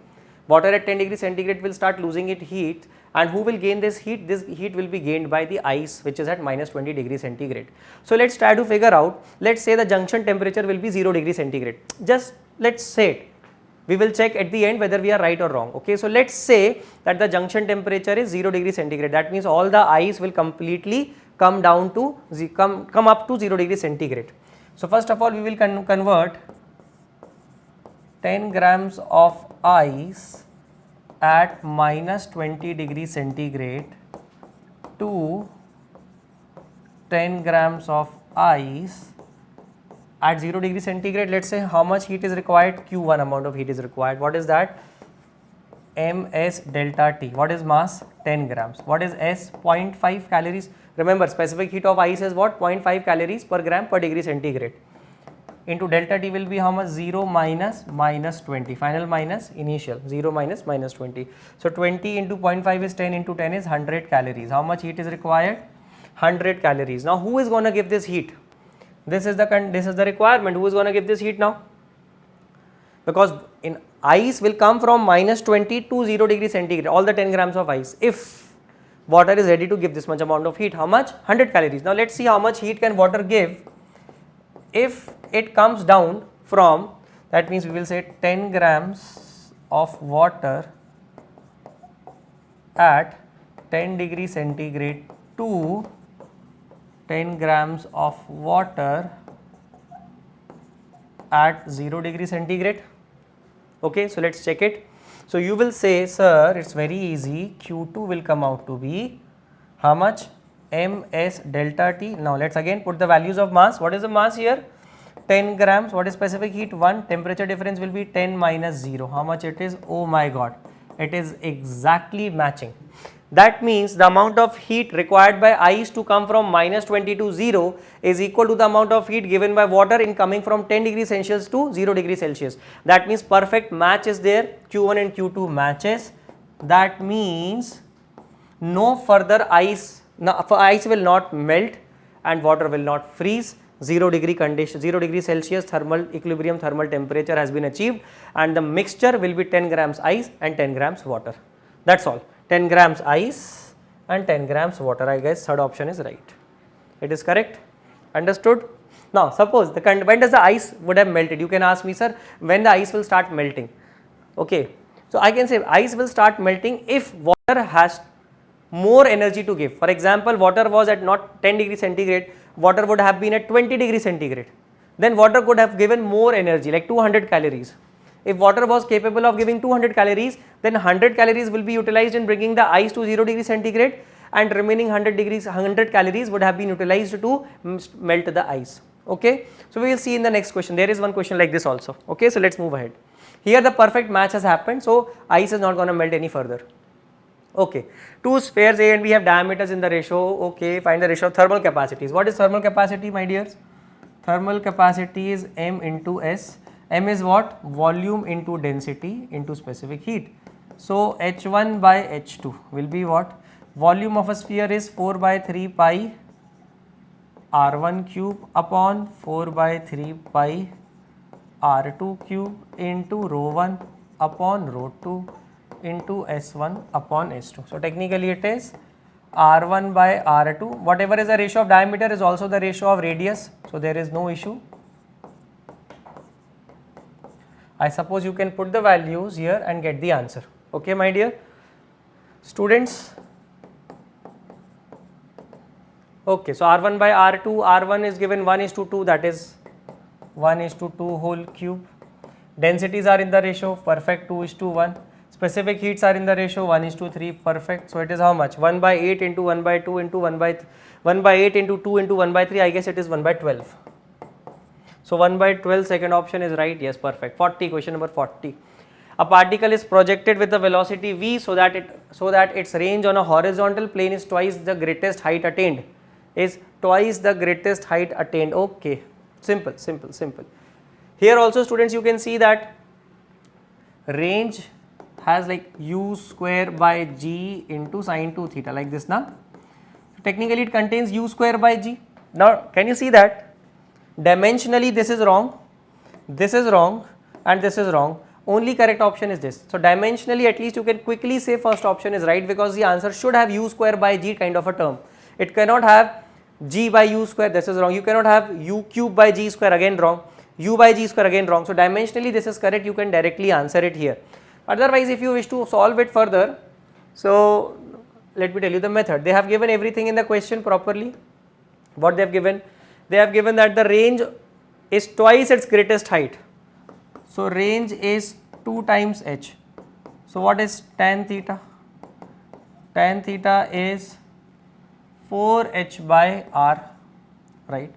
Water at 10 degrees centigrade will start losing its heat, and who will gain this heat? This heat will be gained by the ice, which is at minus 20 degrees centigrade. So let's try to figure out. Let's say the junction temperature will be 0 degrees centigrade. Just let's say it. We will check at the end whether we are right or wrong. Okay, so let's say that the junction temperature is 0 degrees centigrade. That means all the ice will completely come down to come up to 0 degrees centigrade. So first of all, we will convert 10 grams of ice at minus 20 degrees centigrade to 10 grams of ice at 0 degree centigrade. Let's say how much heat is required? Q1 amount of heat is required. What is that? Ms delta T. What is mass? 10 grams. What is S? 0.5 calories. Remember, specific heat of ice is what? 0.5 calories per gram per degree centigrade. Into delta T will be how much? 0 minus minus 20. Final minus initial. 0 minus minus 20. So 20 into 0.5 is 10 into 10 is 100 calories. How much heat is required? 100 calories. Now who is going to give this heat? This is the requirement. Who is going to give this heat now? Because in ice will come from minus 20 to 0 degree centigrade, all the 10 grams of ice. If water is ready to give this much amount of heat, how much? 100 calories. Now let's see how much heat can water give if it comes down from, that means we will say 10 grams of water at 10 degree centigrade to 10 grams of water at 0 degree centigrade. Okay, so let's check it. So you will say, sir, it's very easy. Q2 will come out to be how much? Ms delta T. Now let's again put the values of mass. What is the mass here? 10 grams. What is specific heat? 1. Temperature difference will be 10 minus 0. How much it is? Oh my god, it is exactly matching. That means the amount of heat required by ice to come from minus 20 to 0 is equal to the amount of heat given by water in coming from 10 degrees Celsius to 0 degrees Celsius. That means perfect match is there. Q1 and Q2 matches. That means no further ice will not melt and water will not freeze. 0 degree condition, 0 degree Celsius thermal equilibrium thermal temperature has been achieved, and the mixture will be 10 grams ice and 10 grams water. That's all. 10 grams ice and 10 grams water. I guess third option is right. It is correct. Understood? Now suppose when does the ice would have melted? You can ask me, sir, when the ice will start melting. Okay. So I can say ice will start melting if water has more energy to give. For example, water was at not 10 degree centigrade, water would have been at 20 degree centigrade. Then water could have given more energy, like 200 calories. If water was capable of giving 200 calories, then 100 calories will be utilized in bringing the ice to 0 degree centigrade, and remaining 100 calories would have been utilized to melt the ice. Okay. So we will see in the next question. There is one question like this also. Okay. So let's move ahead. Here the perfect match has happened, so ice is not going to melt any further. Okay, two spheres A and B have diameters in the ratio. Okay, find the ratio of thermal capacities. What is thermal capacity, my dears? Thermal capacity is M into S. M is what? Volume into density into specific heat. So H1 by H2 will be what? Volume of a sphere is 4 by 3 pi R1 cube upon 4 by 3 pi R2 cube into rho 1 upon rho 2 into S1 upon S2. So technically it is R1 by R2. Whatever is the ratio of diameter is also the ratio of radius. So there is no issue. I suppose you can put the values here and get the answer. Okay, my dear students. Okay, so R1 by R2, R1 is given 1:2, that is 1:2 whole cube. Densities are in the ratio, perfect, 2:1. Specific heats are in the ratio 1:3, perfect. So it is how much? 1 by 8 into 1 by 2 into 1 by 8 into 2 into 1 by 3. I guess it is 1 by 12. So 1 by 12, second option is right. Yes, perfect. 40, question number 40. A particle is projected with the velocity v so that its range on a horizontal plane is twice the greatest height attained. Okay, simple. Here also, students, you can see that range has like u square by g into sine 2 theta, like this now. Technically it contains u square by g. Now can you see that dimensionally this is wrong, and this is wrong. Only correct option is this. So dimensionally at least you can quickly say first option is right, because the answer should have u square by g kind of a term. It cannot have g by u square, this is wrong. You cannot have u cube by g square, again wrong. U by g square, again wrong. So dimensionally this is correct, you can directly answer it here. Otherwise, if you wish to solve it further, so let me tell you the method. They have given everything in the question properly. What they have given? They have given that the range is twice its greatest height. So range is 2 times h. So what is tan theta? Tan theta is 4h by r, right?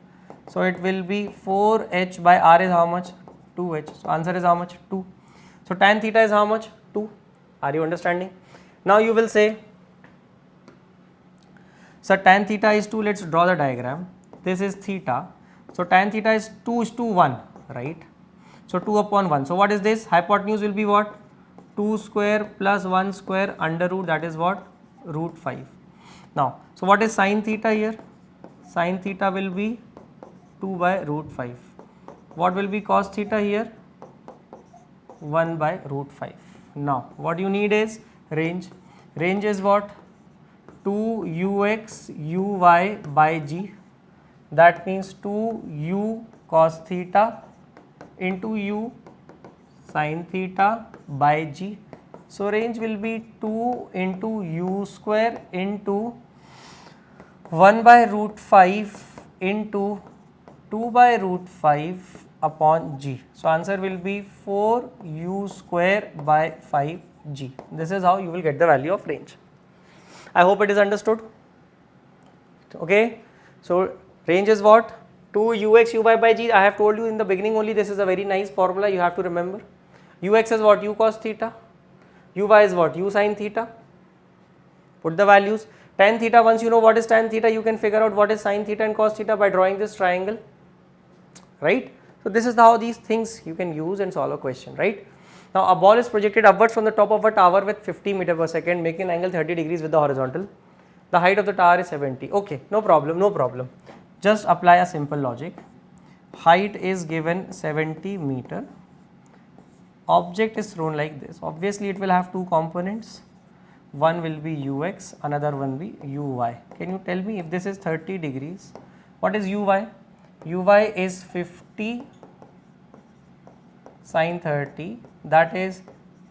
So it will be 4h by r is how much? 2h. So answer is how much? 2. So tan theta is how much? 2. Are you understanding? Now you will say, so tan theta is 2. Let's draw the diagram. This is theta. So tan theta is 2:1, right? So 2 upon 1. So what is this? Hypotenuse will be what? 2 square plus 1 square under root, that is what? Root 5. Now, so what is sin theta here? Sin theta will be 2 by root 5. What will be cos theta here? 1 by root 5. Now, what you need is range. Range is what? 2ux uy by g. That means 2u cos theta into u sin theta by g. So range will be 2 into u square into 1 by root 5 into 2 by root 5 upon g. So answer will be 4u square by 5g. This is how you will get the value of range. I hope it is understood. Okay. So range is what? 2ux uy by g. I have told you in the beginning only, this is a very nice formula you have to remember. Ux is what? U cos theta. Uy is what? U sin theta. Put the values. Tan theta, once you know what is tan theta, you can figure out what is sin theta and cos theta by drawing this triangle, right? So this is how these things you can use and solve a question, right? Now a ball is projected upwards from the top of a tower with 50 meter per second, making an angle 30 degrees with the horizontal. The height of the tower is 70. Okay, no problem. Just apply a simple logic. height is given 70 meter, object is thrown like this. Obviously it will have two components, one will be ux, another one will be uy. Can you tell me if this is 30 degrees, what is uy? Uy is 50 sine 30, that is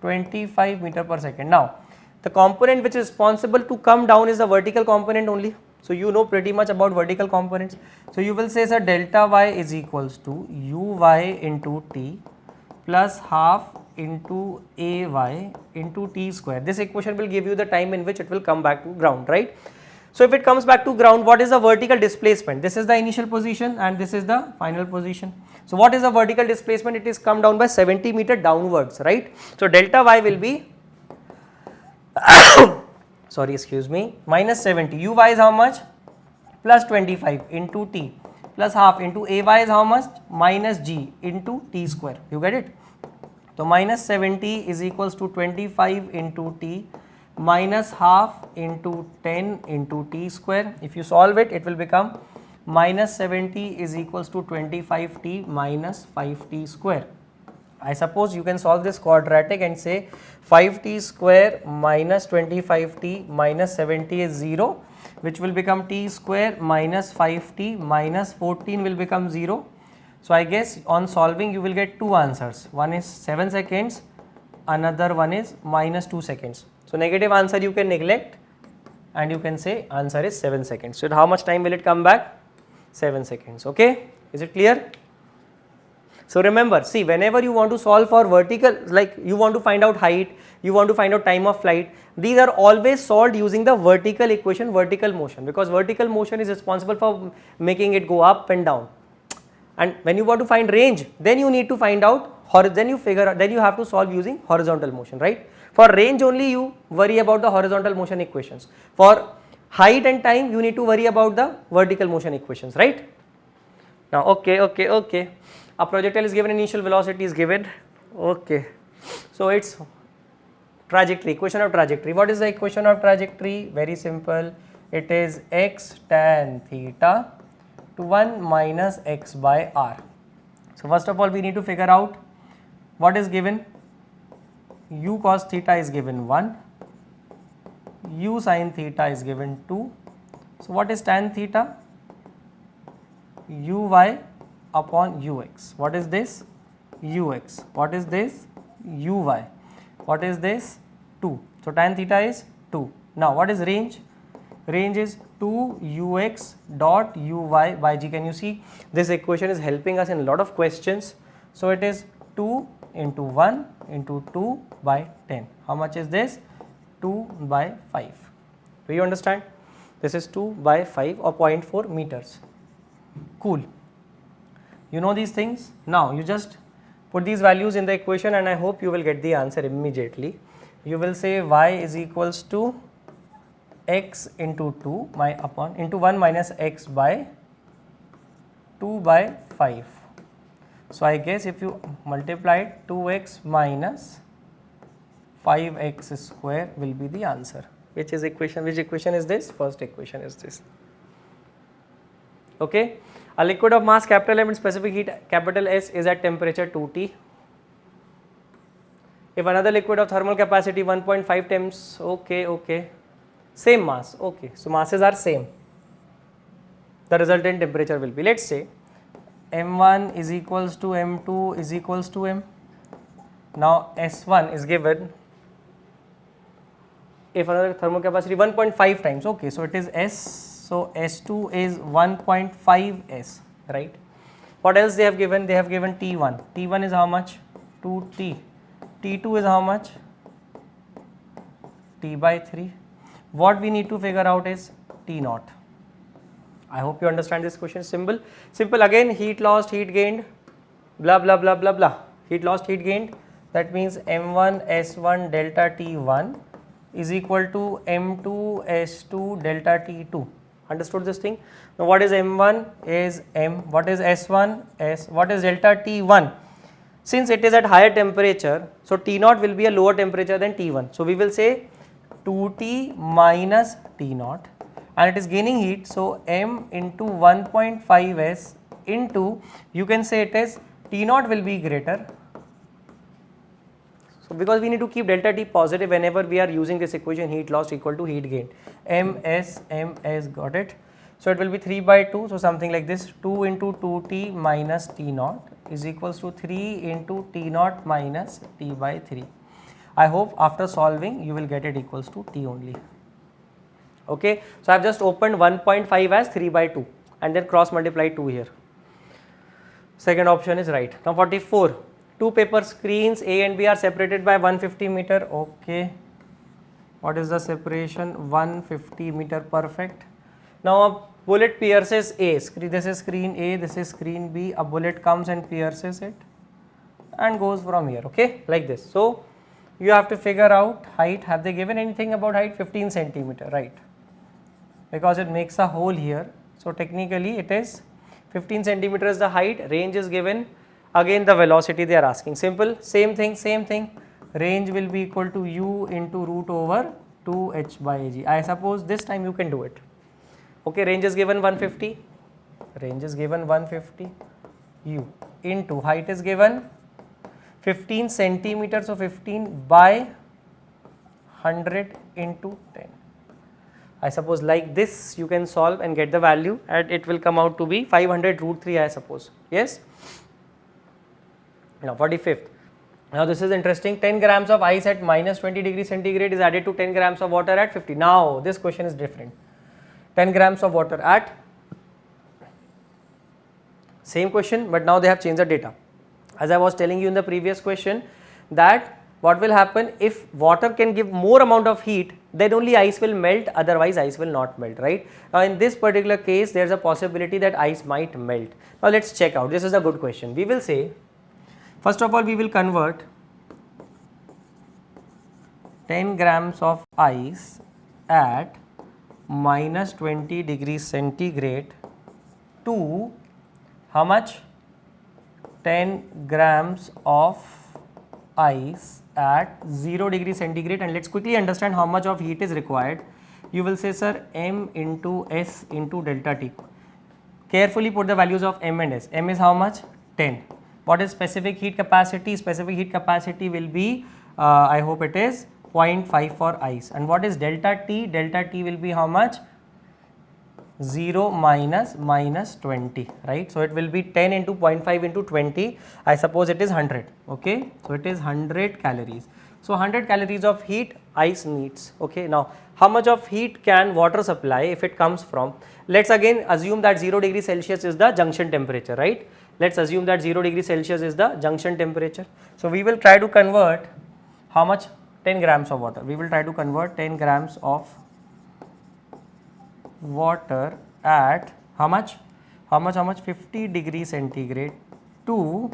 25 meter per second. Now the component which is responsible to come down is the vertical component only. So you know pretty much about vertical components. So you will say sir, delta y is equals to uy into t plus half into ay into t square. This equation will give you the time in which it will come back to ground, right? So if it comes back to ground, what is the vertical displacement? This is the initial position and this is the final position. So what is the vertical displacement? It is come down by 70 meter downwards, right? So delta y will be sorry, excuse me, minus 70. Uy is how much? Plus 25 into t plus half into ay is how much? Minus g into t square. You get it? So minus 70 is equals to 25 into t minus half into 10 into t square. If you solve it, it will become minus 70 is equals to 25t minus 5t square. I suppose you can solve this quadratic and say 5t square minus 25t minus 70 is 0, which will become t square minus 5t minus 14 will become 0. So I guess on solving you will get two answers. One is 7 seconds, another one is minus 2 seconds. So negative answer you can neglect and you can say answer is 7 seconds. So how much time will it come back? 7 seconds. Okay, is it clear? So remember, see, whenever you want to solve for vertical, like you want to find out height, you want to find out time of flight, these are always solved using the vertical equation, vertical motion, because vertical motion is responsible for making it go up and down. And when you want to find range, then you need to find out, then you have to solve using horizontal motion, right? For range only you worry about the horizontal motion equations. For height and time, you need to worry about the vertical motion equations, right? Now, okay. A projectile is given, initial velocity is given. Okay. So it's trajectory, equation of trajectory. What is the equation of trajectory? Very simple. It is x tan theta to 1 minus x by r. So first of all, we need to figure out what is given. U cos theta is given 1. U sin theta is given 2. So what is tan theta? Uy upon ux. What is this? Ux. What is this? Uy. What is this? 2. So tan theta is 2. Now what is range? Range is 2 ux dot uy by g. Can you see this equation is helping us in a lot of questions? So it is 2 into 1 into 2 by 10. How much is this? 2 by 5. Do you understand? This is 2 by 5 or 0.4 meters. Cool. You know these things. Now you just put these values in the equation and I hope you will get the answer immediately. You will say y is equals to x into 2 into 1 minus x by 2 by 5. So I guess if you multiply it, 2x minus 5x square will be the answer. Which equation is this? First equation is this. Okay. A liquid of mass capital M and specific heat capital S is at temperature 2T. If another liquid of thermal capacity 1.5 times, okay, same mass, okay, so masses are same, the resultant temperature will be, let's say M1 is equals to M2 is equals to M. Now S1 is given, if another thermal capacity 1.5 times, okay, so it is S. So S2 is 1.5 S, right? What else they have given? They have given T1. T1 is how much? 2T. T2 is how much? T by 3. What we need to figure out is T0. I hope you understand this question. Simple again, heat lost, heat gained, blah blah blah blah blah. Heat lost, heat gained. That means M1 S1 delta T1 is equal to M2 S2 delta T2. Understood this thing? Now what is M1 is M, what is S1 S, what is delta T1? Since it is at higher temperature, so T0 will be a lower temperature than T1. So we will say 2T minus T0 and it is gaining heat. So M into 1.5 S into, you can say it is T naught will be greater. So because we need to keep delta T positive whenever we are using this equation, heat loss equal to heat gain. MS, got it. So it will be 3 by 2, so something like this, 2 into 2T minus T naught is equals to 3 into T naught minus T by 3. I hope after solving you will get it equals to T only. Okay, so I have just opened 1.5 as 3 by 2 and then cross multiply 2 here. Second option is right. Now 44, two paper screens A and B are separated by 150 meter. Okay, what is the separation? 150 meter, perfect. Now a bullet pierces A, this is screen A, this is screen B, a bullet comes and pierces it and goes from here, okay, like this. So you have to figure out height. Have they given anything about height? 15 centimeter, right? Because it makes a hole here. So technically it is 15 centimeter is the height, range is given, again the velocity they are asking. Simple, same thing. Range will be equal to u into root over 2h by g. I suppose this time you can do it. Okay, range is given 150, u into height is given 15 centimeters, so 15 by 100 into 10. I suppose like this you can solve and get the value, and it will come out to be 500 root 3, I suppose. Yes. Now 45th. Now this is interesting. 10 grams of ice at minus 20 degrees centigrade is added to 10 grams of water at 50. Now this question is different. 10 grams of water at, same question, but now they have changed the data. As I was telling you in the previous question, that what will happen if water can give more amount of heat, then only ice will melt, otherwise ice will not melt, right? Now in this particular case, there is a possibility that ice might melt. Now let's check out. This is a good question. We will say, first of all, we will convert 10 grams of ice at minus 20 degrees centigrade to how much? 10 grams of ice at 0 degree centigrade, and let's quickly understand how much of heat is required. You will say, sir, m into s into delta T. Carefully put the values of m and s. M is how much? 10. What is specific heat capacity? Specific heat capacity will be, I hope it is 0.5 for ice. And what is delta T? Delta T will be how much? 0 minus 20, right? So it will be 10 into 0.5 into 20. I suppose it is 100. Okay, so it is 100 calories. So 100 calories of heat ice needs. Okay, now how much of heat can water supply if it comes from? Let's again assume that 0 degree Celsius is the junction temperature, right? Let's assume that 0 degree Celsius is the junction temperature. So we will try to convert how much? 10 grams of water. We will try to convert 10 grams of water at how much? 50 degrees centigrade to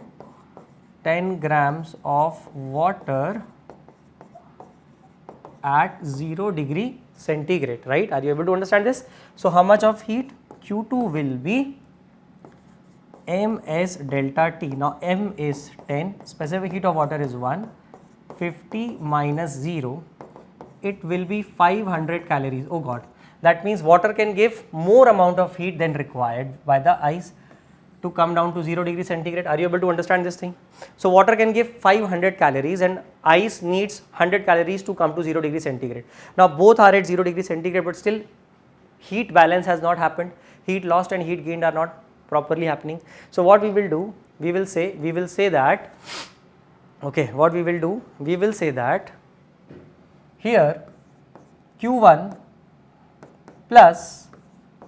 10 grams of water at 0 degree centigrade, right? Are you able to understand this? So how much of heat? Q2 will be ms delta T. Now m is 10, specific heat of water is 1, 50 minus 0, it will be 500 calories. Oh God. That means water can give more amount of heat than required by the ice to come down to 0 degree centigrade. Are you able to understand this thing? So water can give 500 calories and ice needs 100 calories to come to 0 degree centigrade. Now both are at 0 degree centigrade, but still heat balance has not happened. Heat lost and heat gained are not properly happening. So what we will do, we will say that, okay, what we will do, we will say that here Q1 plus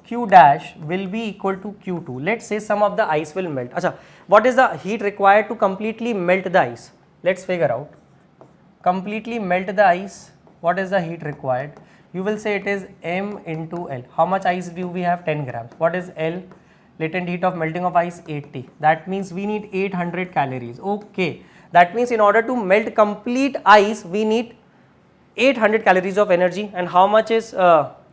Q dash will be equal to Q2. Let's say some of the ice will melt. Achha, what is the heat required to completely melt the ice? Let's figure out. Completely melt the ice, what is the heat required? You will say it is m into L. How much ice do we have? 10 grams. What is L? Latent heat of melting of ice 80. That means we need 800 calories. Okay. That means in order to melt complete ice, we need 800 calories of energy. And how much is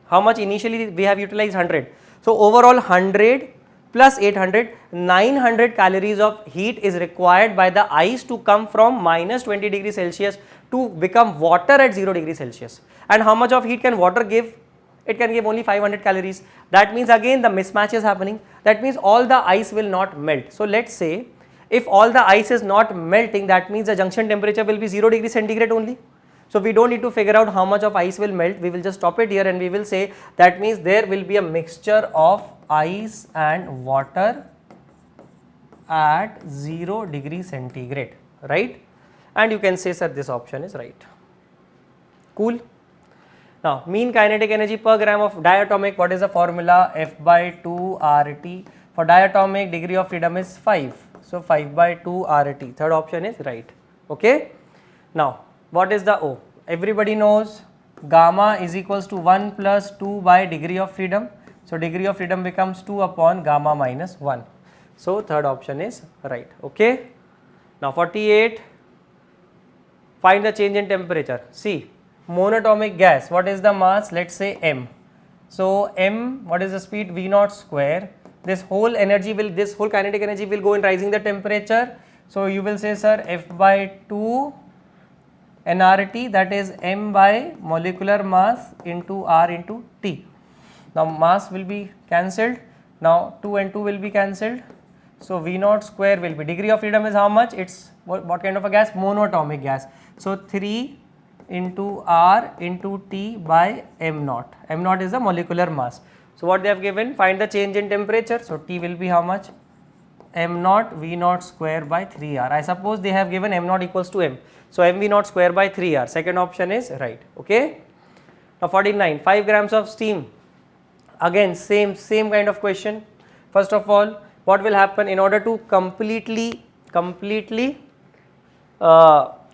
how much initially we have utilized? 100. So overall 100 plus 800, 900 calories of heat is required by the ice to come from minus 20 degrees Celsius to become water at 0 degrees Celsius. And how much of heat can water give it can give only 500 calories. That means again the mismatch is happening. That means all the ice will not melt. So let's say if all the ice is not melting, that means the junction temperature will be 0 degree centigrade only. So we don't need to figure out how much of ice will melt, we will just stop it here and we will say that means there will be a mixture of ice and water at 0 degree centigrade, right? And you can say sir this option is right. Cool. Now mean kinetic energy per gram of diatomic, what is the formula? F by 2 RT. For diatomic degree of freedom is 5. So 5 by 2 RT. Third option is right. Okay. Now what is the O? Everybody knows gamma is equals to 1 plus 2 by degree of freedom. So degree of freedom becomes 2 upon gamma minus 1. So third option is right. Okay. Now 48, find the change in temperature. See, monatomic gas, what is the mass? Let's say m. So m, what is the speed? V naught square. This whole energy will, this whole kinetic energy will go in rising the temperature. So you will say sir F by 2 nRT, that is m by molecular mass into R into T. Now mass will be cancelled. Now 2 and 2 will be cancelled. So V naught square will be, degree of freedom is how much? It's what kind of a gas? Monatomic gas. So 3 into R into T by m naught. M naught is the molecular mass. So what they have given? Find the change in temperature. So T will be how much? M naught V naught square by 3R. I suppose they have given m naught equals to m. So m V naught square by 3R. Second option is right. Okay. Now 49, 5 grams of steam. Again same kind of question. First of all, what will happen in order to completely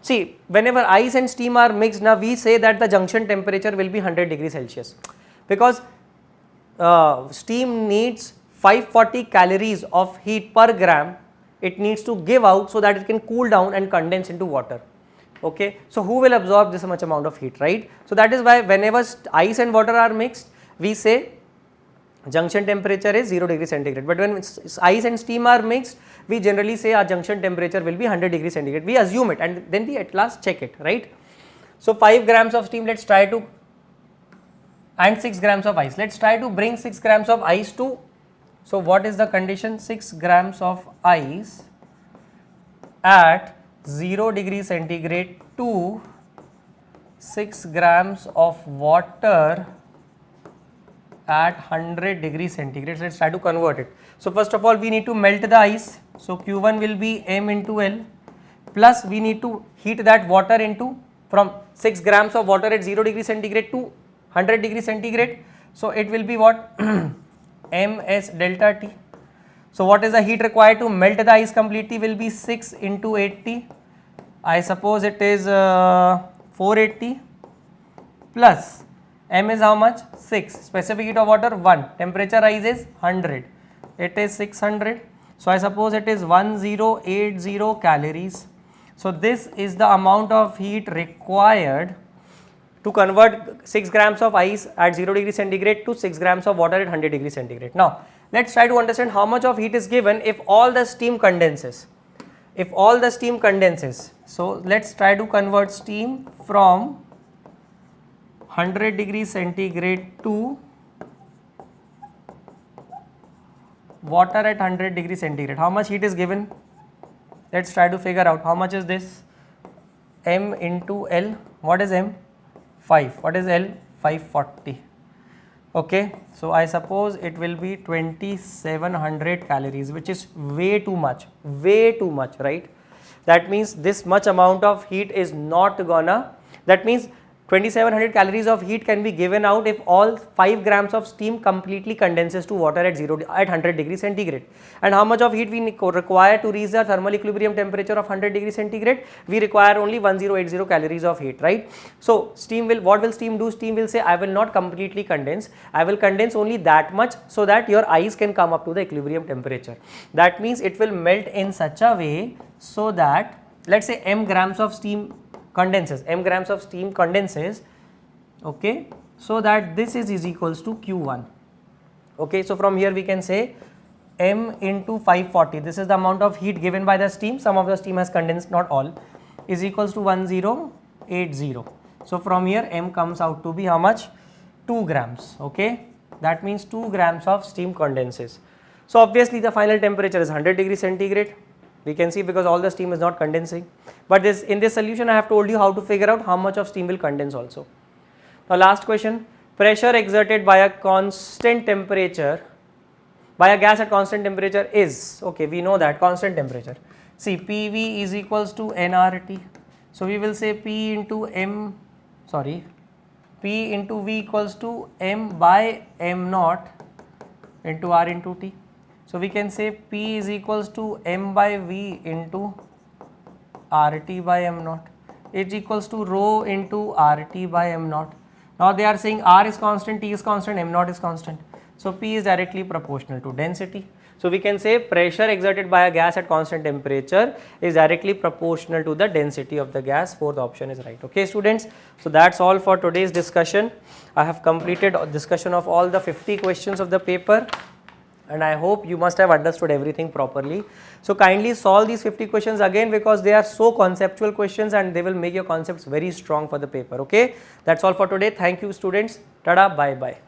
see, whenever ice and steam are mixed, now we say that the junction temperature will be 100 degrees Celsius, because steam needs 540 calories of heat per gram it needs to give out so that it can cool down and condense into water. Okay, so who will absorb this much amount of heat, right? So that is why whenever ice and water are mixed, we say junction temperature is 0 degree centigrade, but when ice and steam are mixed, we generally say our junction temperature will be 100 degree centigrade. We assume it and then we at last check it, right? So 5 grams of steam, let's try to, and 6 grams of ice, let's try to bring 6 grams of ice to, so what is the condition? 6 grams of ice at 0 degree centigrade to 6 grams of water at 100 degrees centigrade. Let's try to convert it. So first of all we need to melt the ice. So Q1 will be m into L, plus we need to heat that water into, from 6 grams of water at 0 degree centigrade to 100 degree centigrade. So it will be what? ms delta T. So what is the heat required to melt the ice completely? Will be 6 into 80. I suppose it is 480 plus m is how much? 6. Specific heat of water 1. Temperature rises 100. It is 600. So I suppose it is 1080 calories. So this is the amount of heat required to convert 6 grams of ice at 0 degree centigrade to 6 grams of water at 100 degree centigrade. Now let's try to understand how much of heat is given if all the steam condenses. If all the steam condenses, so let's try to convert steam from 100 degree centigrade to water at 100 degree centigrade. How much heat is given? Let's try to figure out how much is this. M into L. What is M? 5. What is L? 540. Okay, so I suppose it will be 2700 calories, which is way too much, right? That means this much amount of heat is not gonna, that means 2700 calories of heat can be given out if all 5 grams of steam completely condenses to water at 100 degrees centigrade. And how much of heat we require to reach the thermal equilibrium temperature of 100 degrees centigrade? We require only 1080 calories of heat, right? So steam will, what will steam do? Steam will say, I will not completely condense, I will condense only that much so that your ice can come up to the equilibrium temperature. That means it will melt in such a way so that, let's say m grams of steam condenses, okay, so that this is equals to Q1. Okay, so from here we can say m into 540, this is the amount of heat given by the steam, some of the steam has condensed, not all, is equals to 1080. So from here m comes out to be how much? 2 grams, okay, that means 2 grams of steam condenses. So obviously the final temperature is 100 degrees centigrade, we can see, because all the steam is not condensing, but this in this solution I have told you how to figure out how much of steam will condense also. Now last question, pressure exerted by a constant temperature, by a gas at constant temperature is, okay, we know that constant temperature, see PV is equals to nRT, so we will say P into V equals to m by m naught into R into T. So we can say P is equals to m by V into RT by m naught. It equals to rho into RT by m naught. Now they are saying R is constant, T is constant, m naught is constant. So P is directly proportional to density. So we can say pressure exerted by a gas at constant temperature is directly proportional to the density of the gas. Fourth option is right. Okay students, so that's all for today's discussion. I have completed a discussion of all the 50 questions of the paper, and I hope you must have understood everything properly. So kindly solve these 50 questions again, because they are so conceptual questions and they will make your concepts very strong for the paper. Okay, that's all for today. Thank you students. Tada, bye bye.